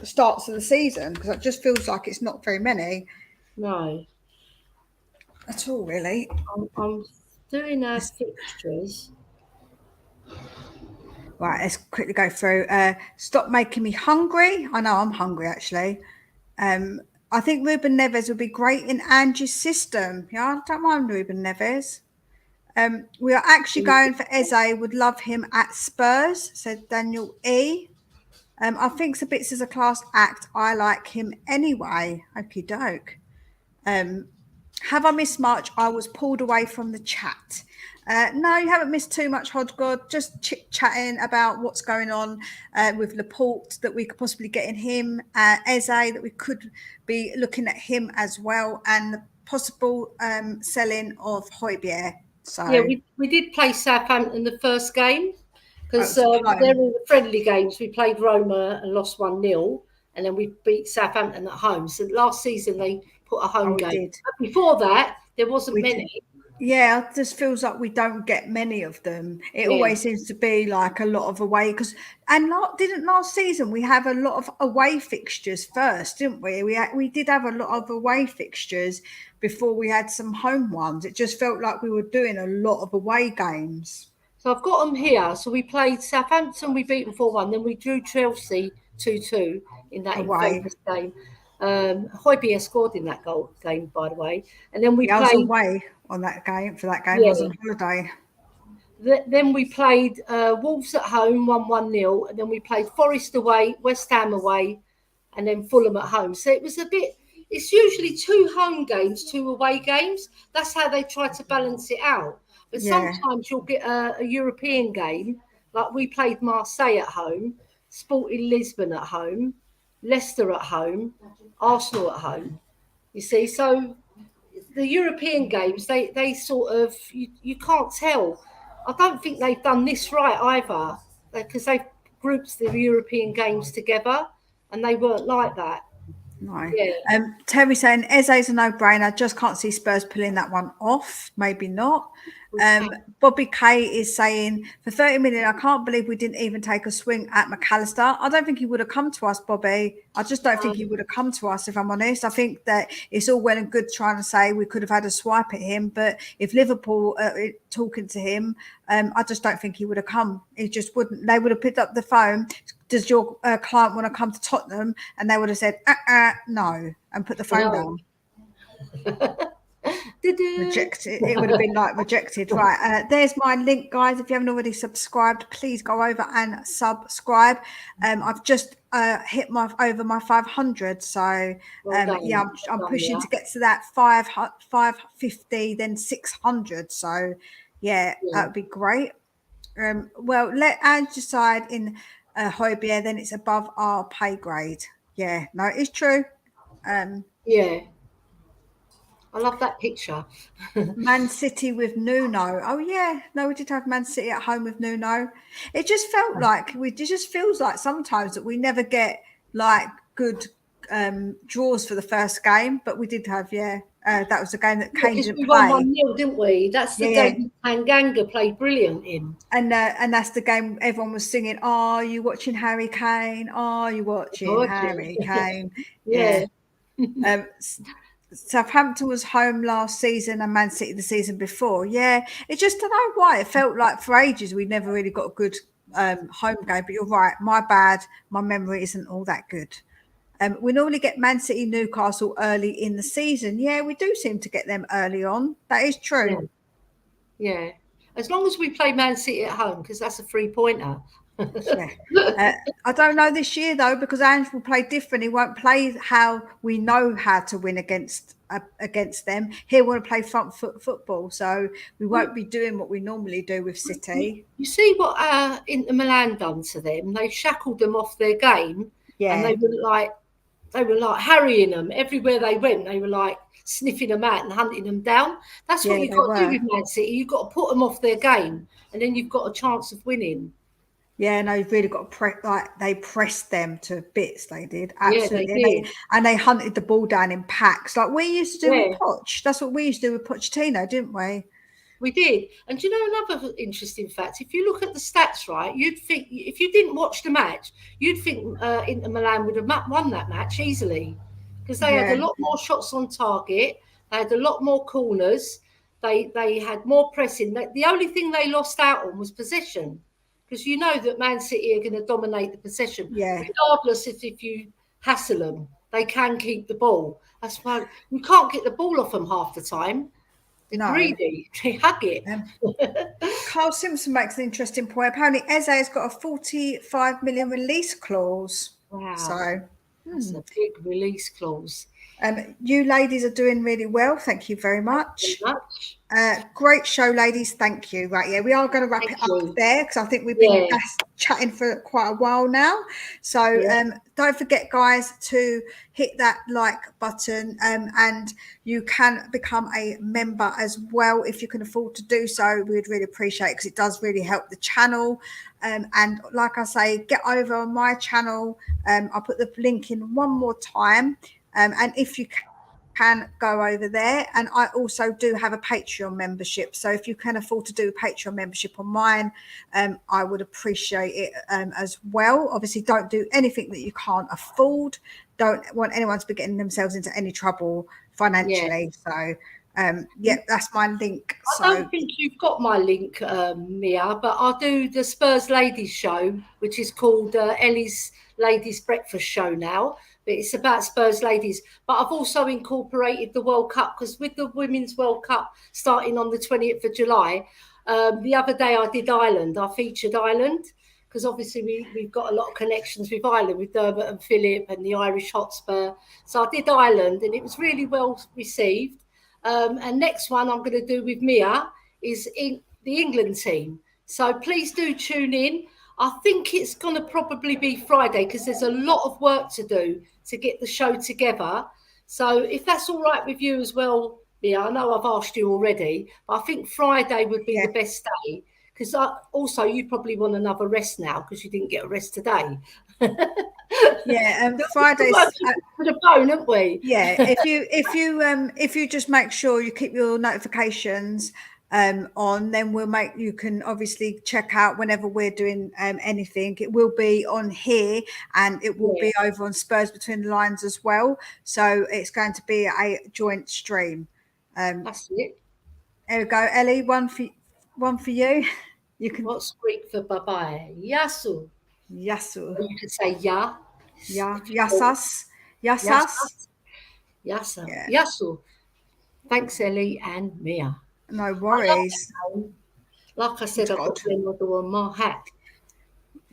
starts of the season, because it just feels like it's not very many. No, at all, really. I'm doing our fixtures. Right, let's quickly go through. Stop making me hungry. I know I'm hungry, actually. I think Ruben Neves would be great in Angie's system. Yeah, I don't mind Ruben Neves. We are actually going for Eze. Would love him at Spurs, said Daniel E. I think Sabitz is a class act. I like him anyway. Okie doke. Have I missed much? I was pulled away from the chat. No, you haven't missed too much, Hodgod. Just chit-chatting about what's going on with Laporte, that we could possibly get in him, Eze, that we could be looking at him as well, and the possible selling of Hojbjerg. So yeah, we did play Southampton the first game, because they're all the friendly games. We played Roma and lost 1-0, and then we beat Southampton at home. So last season they put a home game. But before that, there wasn't many. Yeah, it just feels like we don't get many of them. It always seems to be like a lot of away, didn't last season we have a lot of away fixtures first, didn't we? We did have a lot of away fixtures before we had some home ones. It just felt like we were doing a lot of away games. So I've got them here. So we played Southampton, we beat them 4-1. Then we drew Chelsea 2-2 in that infamous game. Hojbjerg scored in that game, by the way. And then we played away on that game. For that game, I was on holiday. Then we played Wolves at home, 1-0, and then we played Forest away, West Ham away, and then Fulham at home. So it was a bit. It's usually 2 home games, 2 away games. That's how they try to balance it out. But sometimes you'll get a European game, like we played Marseille at home, Sporting Lisbon at home, Leicester at home, Arsenal at home. You see, so the European games, they sort of, you can't tell. I don't think they've done this right either, because they've grouped the European games together, and they weren't like that. No. Yeah. Terry saying Eze's a no-brainer. Just can't see Spurs pulling that one off. Maybe not. Bobby K is saying for 30 million, I can't believe we didn't even take a swing at McAllister. I don't think he would have come to us, Bobby. I just don't think he would have come to us, if I'm honest. I think that it's all well and good trying to say we could have had a swipe at him, but if Liverpool talking to him, I just don't think he would have come. He just wouldn't. They would have picked up the phone. Does your client want to come to Tottenham? And they would have said, no, and put the phone down. Rejected. It would have been like rejected. Right. There's my link, guys. If you haven't already subscribed, please go over and subscribe. I've just hit over my 500. So yeah, I'm pushing to get to that 550, then 600. So yeah, that would be great. Well, let Ange decide in Hojbjerg, then it's above our pay grade. Yeah, no, it's true. Yeah. I love that picture. Man City with Nuno. Oh yeah, no, we did have Man City at home with Nuno. It just felt like it just feels like sometimes that we never get like good draws for the first game, but we did have that was a game that Kane didn't we play. won 1-0, didn't we? That's the game Tanganga played brilliant in. And that's the game everyone was singing, "Are you watching Harry Kane? Are you watching Harry Kane?" Yeah. Southampton was home last season and Man City the season before. Yeah, it just, don't know why. It felt like for ages we never really got a good home game. But you're right, my bad. My memory isn't all that good. We normally get Man City, Newcastle early in the season. Yeah, we do seem to get them early on. That is true. Yeah. As long as we play Man City at home, because that's a 3-pointer. I don't know this year though, because Ange will play different. He won't play how we know how to win against them. He'll want to play front foot football, so we won't be doing what we normally do with City. You see what Inter Milan done to them? They shackled them off their game, and they were like harrying them everywhere they went. They were like sniffing them out and hunting them down. That's what you've got to do with Man City. You've got to put them off their game, and then you've got a chance of winning. Yeah, no, you've really got to they pressed them to bits. They did, absolutely. Yeah, they did. And they hunted the ball down in packs, like we used to do with Poch. That's what we used to do with Pochettino, didn't we? We did. And do you know another interesting fact? If you look at the stats, right, you'd think, if you didn't watch the match, you'd think Inter Milan would have won that match easily, because they had a lot more shots on target. They had a lot more corners. They had more pressing. The only thing they lost out on was possession, because you know that Man City are going to dominate the possession. Regardless if you hassle them, they can keep the ball. That's why you can't get the ball off them half the time. They're greedy. They hug it. Carl Simpson makes an interesting point. Apparently, Eze has got a 45 million release clause. Wow. So that's a big release clause. You ladies are doing really well. Thank you very much. Great show, ladies. Thank you. Right, yeah, we are going to wrap it up there, because I think we've been chatting for quite a while now. So don't forget, guys, to hit that like button, and you can become a member as well if you can afford to do so. We'd really appreciate it, because it does really help the channel. And like I say, get over on my channel. I'll put the link in one more time. And if you can go over there, and I also do have a Patreon membership, so if you can afford to do a Patreon membership on mine, I would appreciate it as well. Obviously, don't do anything that you can't afford. Don't want anyone to be getting themselves into any trouble financially. So that's my link. I don't think you've got my link, Mia, but I'll do the Spurs Ladies show, which is called Ellie's Ladies Breakfast Show now. But it's about Spurs ladies. But I've also incorporated the World Cup, because with the Women's World Cup starting on the 20th of July, the other day I did Ireland. I featured Ireland, because obviously we've got a lot of connections with Ireland, with Dermot and Philip and the Irish Hotspur. So I did Ireland, and it was really well received. And next one I'm going to do with Mia is in the England team. So please do tune in. I think it's going to probably be Friday, because there's a lot of work to do to get the show together. So if that's all right with you as well, Mia, I know I've asked you already, but I think Friday would be the best day, because also you probably want another rest now, because you didn't get a rest today. Fridays for the phone, haven't we? If you just make sure you keep your notifications on, then you can obviously check out whenever we're doing anything. It will be on here, and it will be over on Spurs Between the Lines as well. So it's going to be a joint stream. That's it. There we go, Ellie. One for you. You can. What's Greek for bye-bye? Yasu. Yasu. Or you could say ya. Yeah. Yasas. Yasa. Yasu. Thanks, Ellie and Mia. No worries. Like I said, I've got another one, my hat.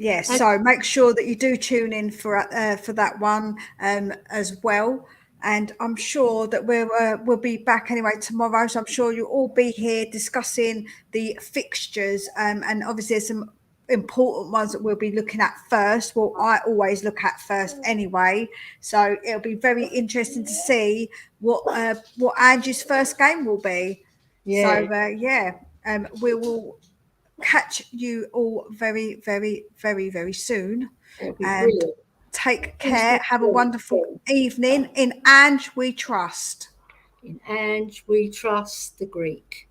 Yes, so make sure that you do tune in for that one as well. And I'm sure that we'll be back anyway tomorrow. So I'm sure you'll all be here discussing the fixtures. And obviously there's some important ones that we'll be looking at first. Well, I always look at first anyway. So it'll be very interesting to see what Angie's first game will be. Yeah. So we will catch you all very, very, very, very soon. It'll be And brilliant. take care. Have a wonderful evening. In Ange we trust. In Ange we trust the Greek.